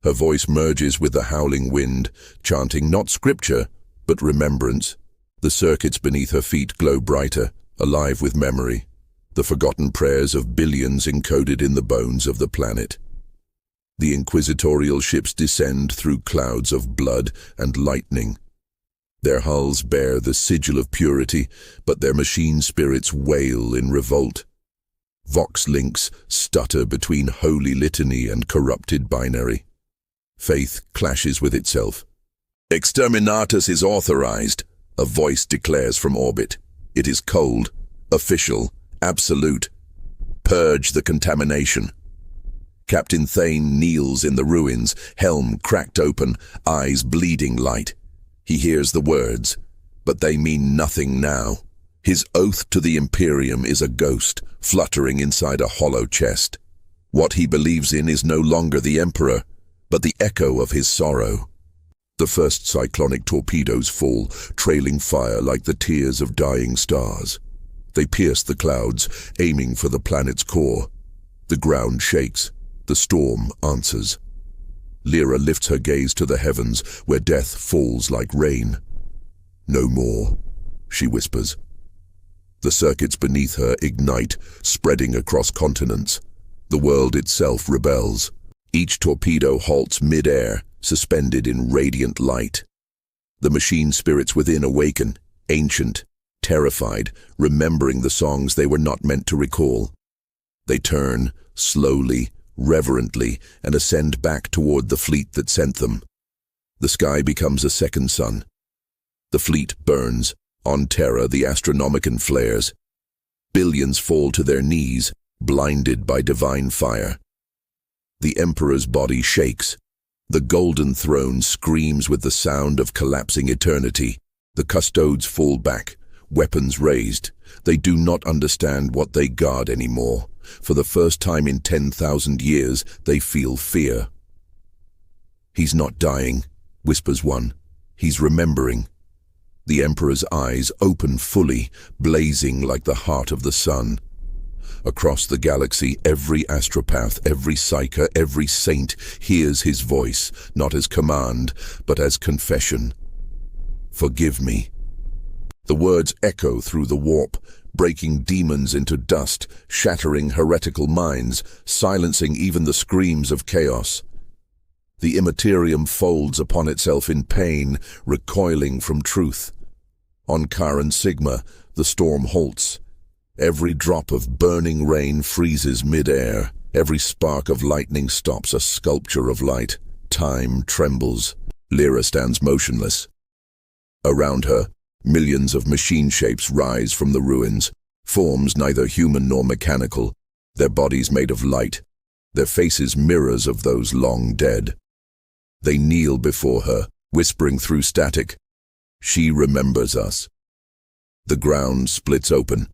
Her voice merges with the howling wind, chanting not scripture, but remembrance. The circuits beneath her feet glow brighter, alive with memory, the forgotten prayers of billions encoded in the bones of the planet. The inquisitorial ships descend through clouds of blood and lightning. Their hulls bear the sigil of purity, but their machine spirits wail in revolt. Vox links stutter between holy litany and corrupted binary. Faith clashes with itself. "Exterminatus is authorized," a voice declares from orbit. It is cold, official, absolute. Purge the contamination. Captain Thane kneels in the ruins, helm cracked open, eyes bleeding light. He hears the words, but they mean nothing now. His oath to the Imperium is a ghost, fluttering inside a hollow chest. What he believes in is no longer the Emperor, but the echo of his sorrow. The first cyclonic torpedoes fall, trailing fire like the tears of dying stars. They pierce the clouds, aiming for the planet's core. The ground shakes. The storm answers. Lyra lifts her gaze to the heavens, where death falls like rain. "No more," she whispers. The circuits beneath her ignite, spreading across continents. The world itself rebels. Each torpedo halts mid-air, suspended in radiant light. The machine spirits within awaken, ancient, terrified, remembering the songs they were not meant to recall. They turn, slowly, reverently, and ascend back toward the fleet that sent them. The sky becomes a second sun. The fleet burns. On Terra, the Astronomicon flares. Billions fall to their knees, blinded by divine fire. The Emperor's body shakes. The golden throne screams with the sound of collapsing eternity. The custodes fall back, weapons raised. They do not understand what they guard anymore. For the first time in 10,000 years, they feel fear. "He's not dying," whispers one. "He's remembering." The Emperor's eyes open fully, blazing like the heart of the sun. Across the galaxy, every astropath, every psyker, every saint hears his voice, not as command, but as confession. "Forgive me." The words echo through the warp, breaking demons into dust, shattering heretical minds, silencing even the screams of chaos. The Imperium folds upon itself in pain, recoiling from truth. On Charon Sigma, the storm halts. Every drop of burning rain freezes mid-air. Every spark of lightning stops a sculpture of light. Time trembles. Lyra stands motionless. Around her, millions of machine shapes rise from the ruins, forms neither human nor mechanical, their bodies made of light, their faces mirrors of those long dead. They kneel before her, whispering through static, "She remembers us." The ground splits open.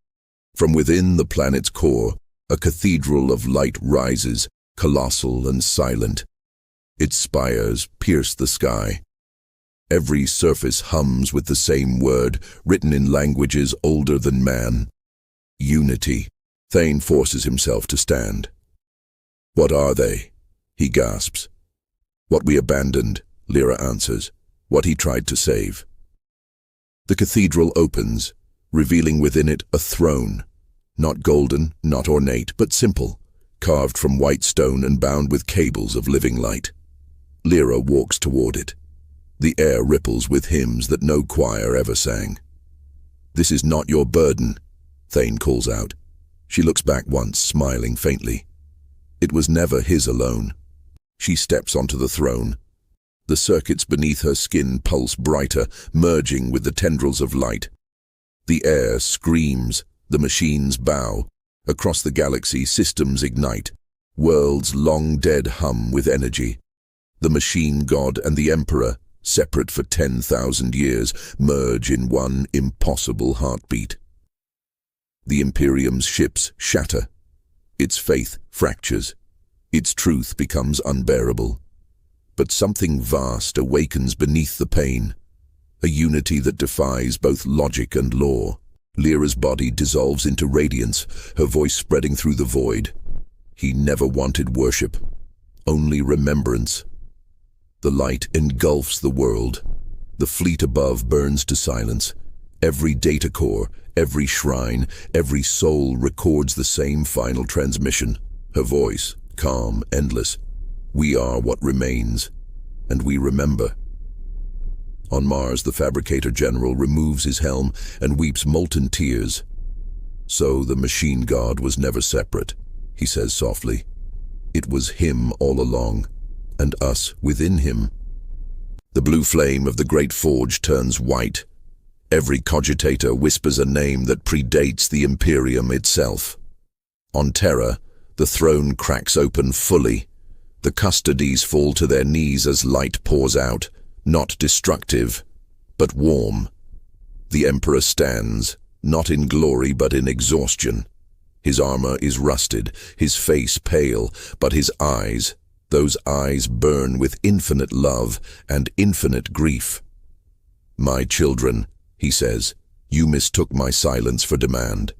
From within the planet's core, a cathedral of light rises, colossal and silent. Its spires pierce the sky. Every surface hums with the same word, written in languages older than man. Unity. Thane forces himself to stand. "What are they?" he gasps. "What we abandoned," Lyra answers. "What he tried to save." The cathedral opens, revealing within it a throne. Not golden, not ornate, but simple, carved from white stone and bound with cables of living light. Lyra walks toward it. The air ripples with hymns that no choir ever sang. "This is not your burden," Thane calls out. She looks back once, smiling faintly. It was never his alone. She steps onto the throne. The circuits beneath her skin pulse brighter, merging with the tendrils of light. The air screams, the machines bow. Across the galaxy, systems ignite. Worlds long dead hum with energy. The machine god and the Emperor, separate for 10,000 years, merge in one impossible heartbeat. The Imperium's ships shatter. Its faith fractures. Its truth becomes unbearable. But something vast awakens beneath the pain. A unity that defies both logic and law. Lyra's body dissolves into radiance, her voice spreading through the void. He never wanted worship, only remembrance. The light engulfs the world. The fleet above burns to silence. Every data core, every shrine, every soul records the same final transmission. Her voice, calm, endless. "We are what remains, and we remember." On Mars, the Fabricator General removes his helm and weeps molten tears. "So the machine god was never separate," he says softly. "It was him all along, and us within him." The blue flame of the Great Forge turns white. Every cogitator whispers a name that predates the Imperium itself. On Terra, the throne cracks open fully. The custodies fall to their knees as light pours out, not destructive, but warm. The Emperor stands, not in glory but in exhaustion. His armor is rusted, his face pale, but his eyes, those eyes burn with infinite love and infinite grief. "My children," he says, "you mistook my silence for demand,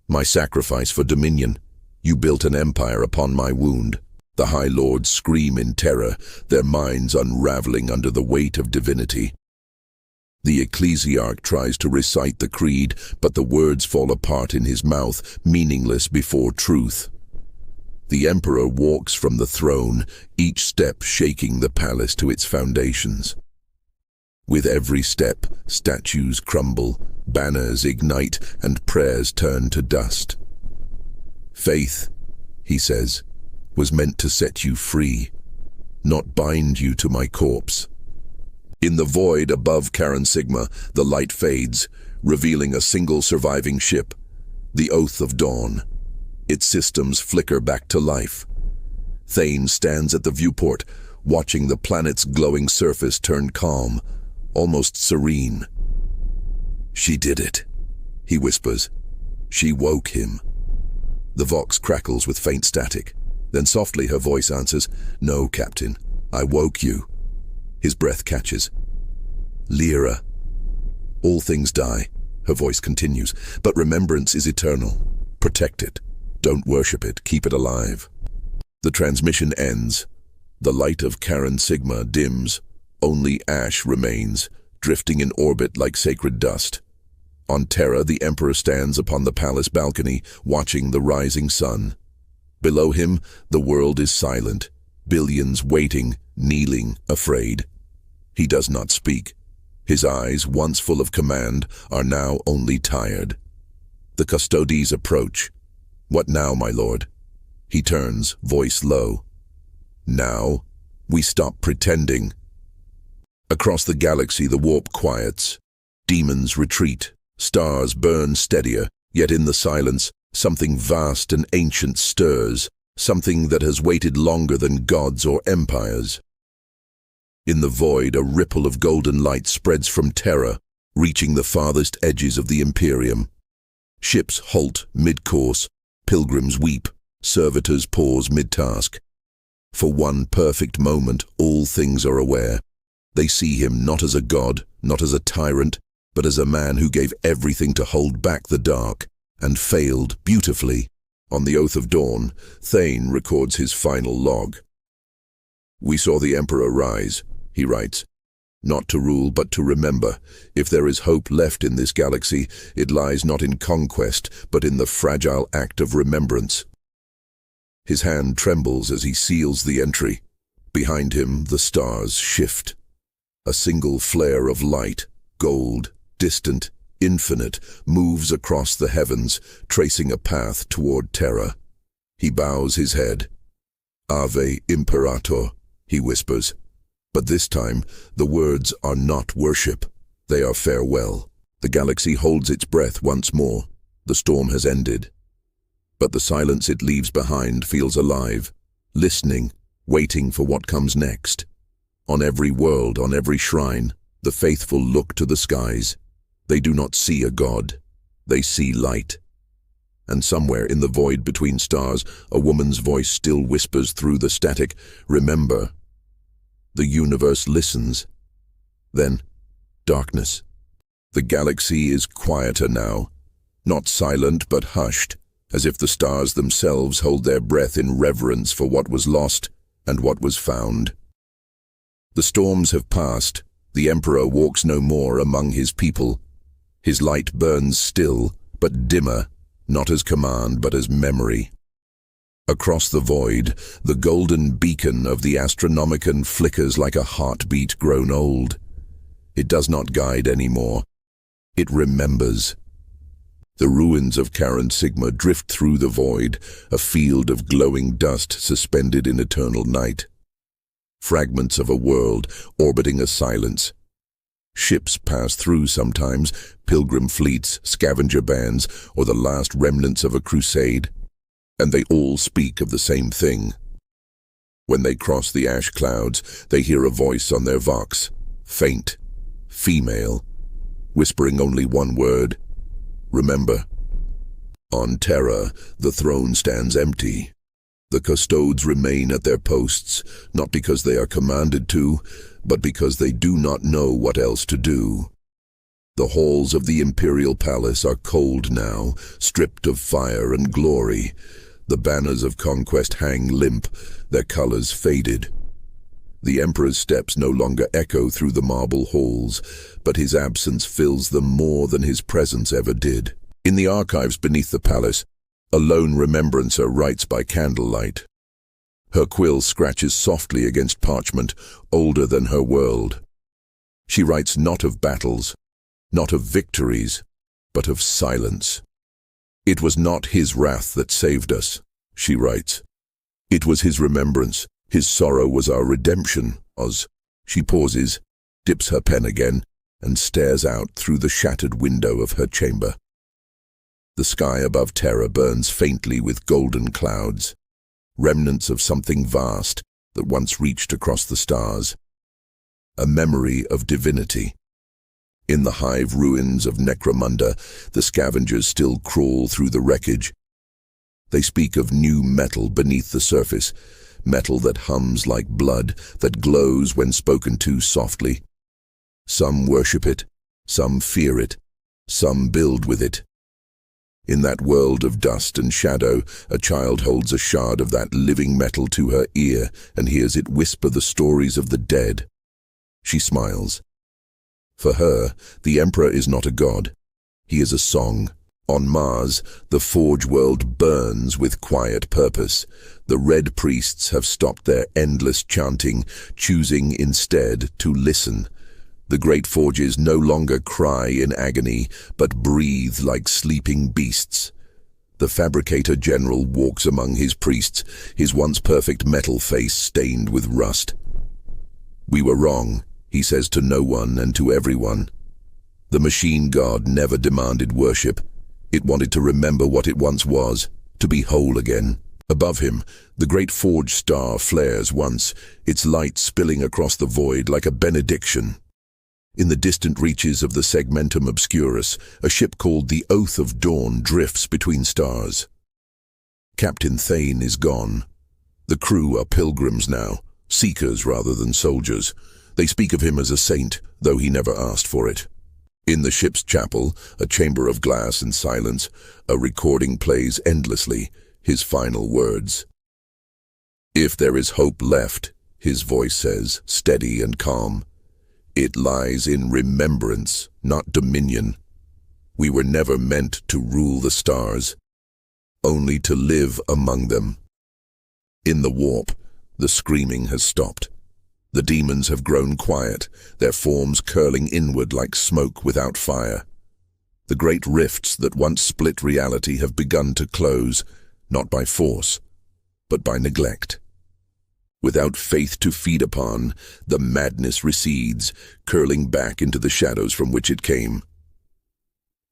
my sacrifice for dominion. You built an empire upon my wound." The High Lords scream in terror, their minds unraveling under the weight of divinity. The ecclesiarch tries to recite the creed, but the words fall apart in his mouth, meaningless before truth. The emperor walks from the throne, each step shaking the palace to its foundations. With every step, statues crumble, banners ignite, and prayers turn to dust. Faith, he says, was meant to set you free, not bind you to my corpse. In the void above Karen Sigma, the light fades, revealing a single surviving ship, the Oath of Dawn. Its systems flicker back to life. Thane stands at the viewport, watching the planet's glowing surface turn calm, almost serene. She did it, he whispers. She woke him. The Vox crackles with faint static. Then softly her voice answers, "No, Captain, I woke you." His breath catches. Lyra. All things die, her voice continues, but remembrance is eternal. Protect it. Don't worship it. Keep it alive. The transmission ends. The light of Karen Sigma dims. Only ash remains, drifting in orbit like sacred dust. On Terra, the Emperor stands upon the palace balcony, watching the rising sun. Below him, the world is silent, billions waiting, kneeling, afraid. He does not speak. His eyes, once full of command, are now only tired. The custodes approach. "What now, my lord?" He turns, voice low. "Now, we stop pretending." Across the galaxy, the warp quiets. Demons retreat. Stars burn steadier, yet in the silence, something vast and ancient stirs, something that has waited longer than gods or empires. In the void, a ripple of golden light spreads from Terra, reaching the farthest edges of the Imperium. Ships halt mid-course, pilgrims weep, servitors pause mid-task. For one perfect moment, all things are aware. They see him not as a god, not as a tyrant, but as a man who gave everything to hold back the dark, and failed beautifully. On the Oath of Dawn, Thane records his final log. "We saw the Emperor rise," he writes. "Not to rule, but to remember. If there is hope left in this galaxy, it lies not in conquest, but in the fragile act of remembrance." His hand trembles as he seals the entry. Behind him, the stars shift. A single flare of light, gold, distant, infinite, moves across the heavens, tracing a path toward Terra. He bows his head. "Ave Imperator," he whispers. But this time, the words are not worship. They are farewell. The galaxy holds its breath once more. The storm has ended. But the silence it leaves behind feels alive, listening, waiting for what comes next. On every world, on every shrine, the faithful look to the skies. They do not see a god. They see light. And somewhere in the void between stars, a woman's voice still whispers through the static, "Remember." The universe listens. Then, darkness. The galaxy is quieter now. Not silent, but hushed, as if the stars themselves hold their breath in reverence for what was lost and what was found. The storms have passed. The Emperor walks no more among his people. His light burns still, but dimmer, not as command, but as memory. Across the void, the golden beacon of the Astronomicon flickers like a heartbeat grown old. It does not guide anymore. It remembers. The ruins of Karen Sigma drift through the void, a field of glowing dust suspended in eternal night. Fragments of a world orbiting a silence. Ships pass through sometimes, pilgrim fleets, scavenger bands, or the last remnants of a crusade, and they all speak of the same thing. When they cross the ash clouds, they hear a voice on their vox, faint, female, whispering only one word: remember. On Terra, the throne stands empty. The custodes remain at their posts, not because they are commanded to, but because they do not know what else to do. The halls of the Imperial Palace are cold now, stripped of fire and glory. The banners of conquest hang limp, their colors faded. The Emperor's steps no longer echo through the marble halls, but his absence fills them more than his presence ever did. In the archives beneath the palace, a lone remembrancer writes by candlelight. Her quill scratches softly against parchment older than her world. She writes not of battles, not of victories, but of silence. It was not his wrath that saved us, she writes. It was his remembrance. His sorrow was our redemption, Oz. She pauses, dips her pen again, and stares out through the shattered window of her chamber. The sky above Terra burns faintly with golden clouds, remnants of something vast that once reached across the stars. A memory of divinity. In the Hive ruins of Necromunda, the scavengers still crawl through the wreckage. They speak of new metal beneath the surface, metal that hums like blood, that glows when spoken to softly. Some worship it, some fear it, some build with it. In that world of dust and shadow, a child holds a shard of that living metal to her ear and hears it whisper the stories of the dead. She smiles. For her, the Emperor is not a god. He is a song. On Mars, the Forge world burns with quiet purpose. The Red Priests have stopped their endless chanting, choosing instead to listen. The great forges no longer cry in agony, but breathe like sleeping beasts. The Fabricator General walks among his priests, his once perfect metal face stained with rust. We were wrong, he says to no one and to everyone. The machine god never demanded worship. It wanted to remember what it once was, to be whole again. Above him, the great forge star flares once, its light spilling across the void like a benediction. In the distant reaches of the Segmentum Obscurus, a ship called the Oath of Dawn drifts between stars. Captain Thane is gone. The crew are pilgrims now, seekers rather than soldiers. They speak of him as a saint, though he never asked for it. In the ship's chapel, a chamber of glass and silence, a recording plays endlessly, his final words. If there is hope left, his voice says, steady and calm, it lies in remembrance, not dominion. We were never meant to rule the stars, only to live among them. In the warp, the screaming has stopped. The demons have grown quiet, their forms curling inward like smoke without fire. The great rifts that once split reality have begun to close, not by force, but by neglect. Without faith to feed upon, the madness recedes, curling back into the shadows from which it came.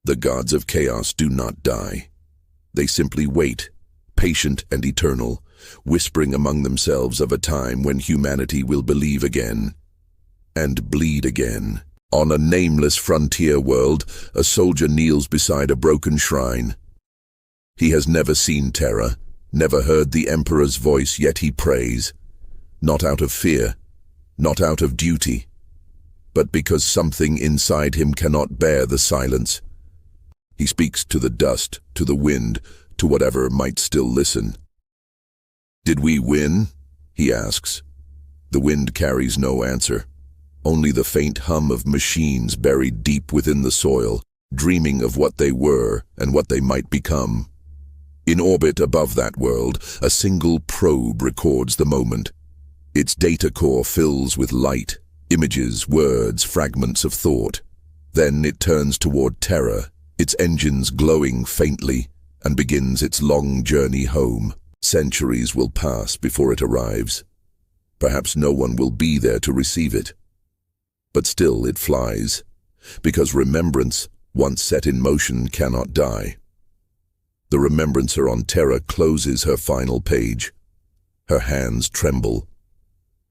The gods of chaos do not die. They simply wait, patient and eternal, whispering among themselves of a time when humanity will believe again and bleed again. On a nameless frontier world, a soldier kneels beside a broken shrine. He has never seen Terra, never heard the Emperor's voice, yet he prays, not out of fear, not out of duty, but because something inside him cannot bear the silence. He speaks to the dust, to the wind, to whatever might still listen. Did we win? He asks. The wind carries no answer, only the faint hum of machines buried deep within the soil, dreaming of what they were and what they might become. In orbit above that world, a single probe records the moment. Its data core fills with light, images, words, fragments of thought. Then it turns toward Terra, its engines glowing faintly, and begins its long journey home. Centuries will pass before it arrives. Perhaps no one will be there to receive it. But still it flies, because remembrance, once set in motion, cannot die. The remembrancer on Terra closes her final page. Her hands tremble.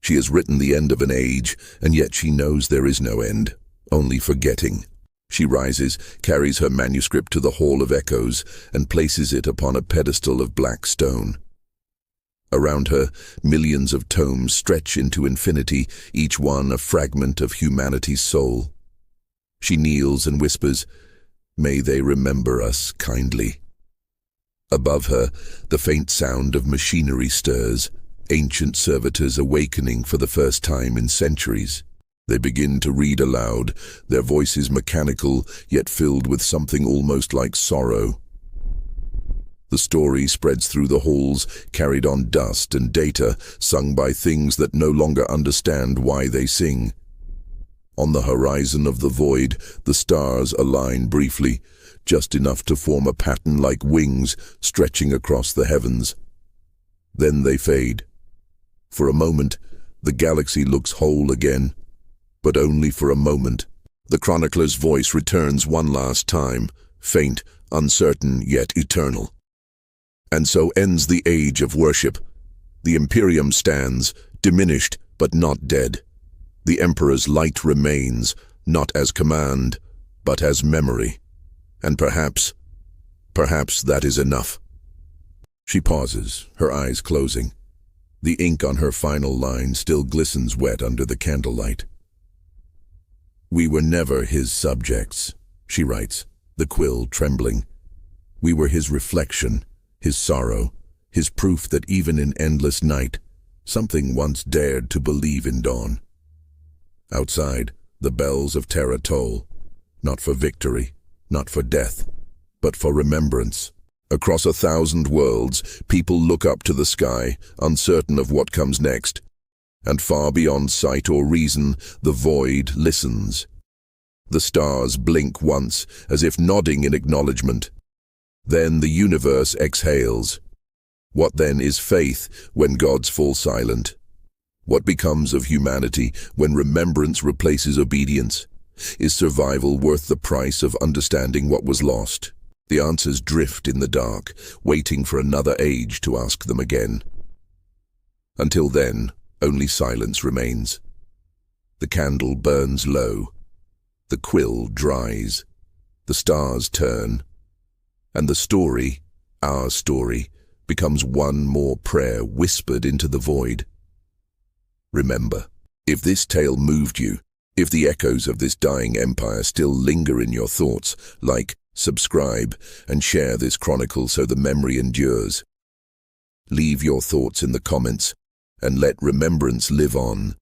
She has written the end of an age, and yet she knows there is no end, only forgetting. She rises, carries her manuscript to the Hall of Echoes, and places it upon a pedestal of black stone. Around her, millions of tomes stretch into infinity, each one a fragment of humanity's soul. She kneels and whispers, "May they remember us kindly." Above her, the faint sound of machinery stirs, ancient servitors awakening for the first time in centuries. They begin to read aloud, their voices mechanical, yet filled with something almost like sorrow. The story spreads through the halls, carried on dust and data, sung by things that no longer understand why they sing. On the horizon of the void, the stars align briefly, just enough to form a pattern like wings stretching across the heavens. Then they fade. For a moment, the galaxy looks whole again, but only for a moment. The chronicler's voice returns one last time, faint, uncertain, yet eternal. And so ends the age of worship. The Imperium stands, diminished but not dead. The Emperor's light remains, not as command, but as memory. And perhaps that is enough. She pauses, her eyes closing. The ink on her final line still glistens wet under the candlelight. "We were never his subjects," she writes, the quill trembling. "We were his reflection, his sorrow, his proof that even in endless night, something once dared to believe in dawn." Outside, the bells of Terra toll, not for victory, not for death, but for remembrance. Across 1,000 worlds, people look up to the sky, uncertain of what comes next. And far beyond sight or reason, the void listens. The stars blink once, as if nodding in acknowledgement. Then the universe exhales. What then is faith when gods fall silent? What becomes of humanity when remembrance replaces obedience? Is survival worth the price of understanding what was lost? The answers drift in the dark, waiting for another age to ask them again. Until then, only silence remains. The candle burns low. The quill dries. The stars turn. And the story, our story, becomes one more prayer whispered into the void. Remember, if this tale moved you, if the echoes of this dying empire still linger in your thoughts, like, subscribe, and share this chronicle so the memory endures. Leave your thoughts in the comments, and let remembrance live on.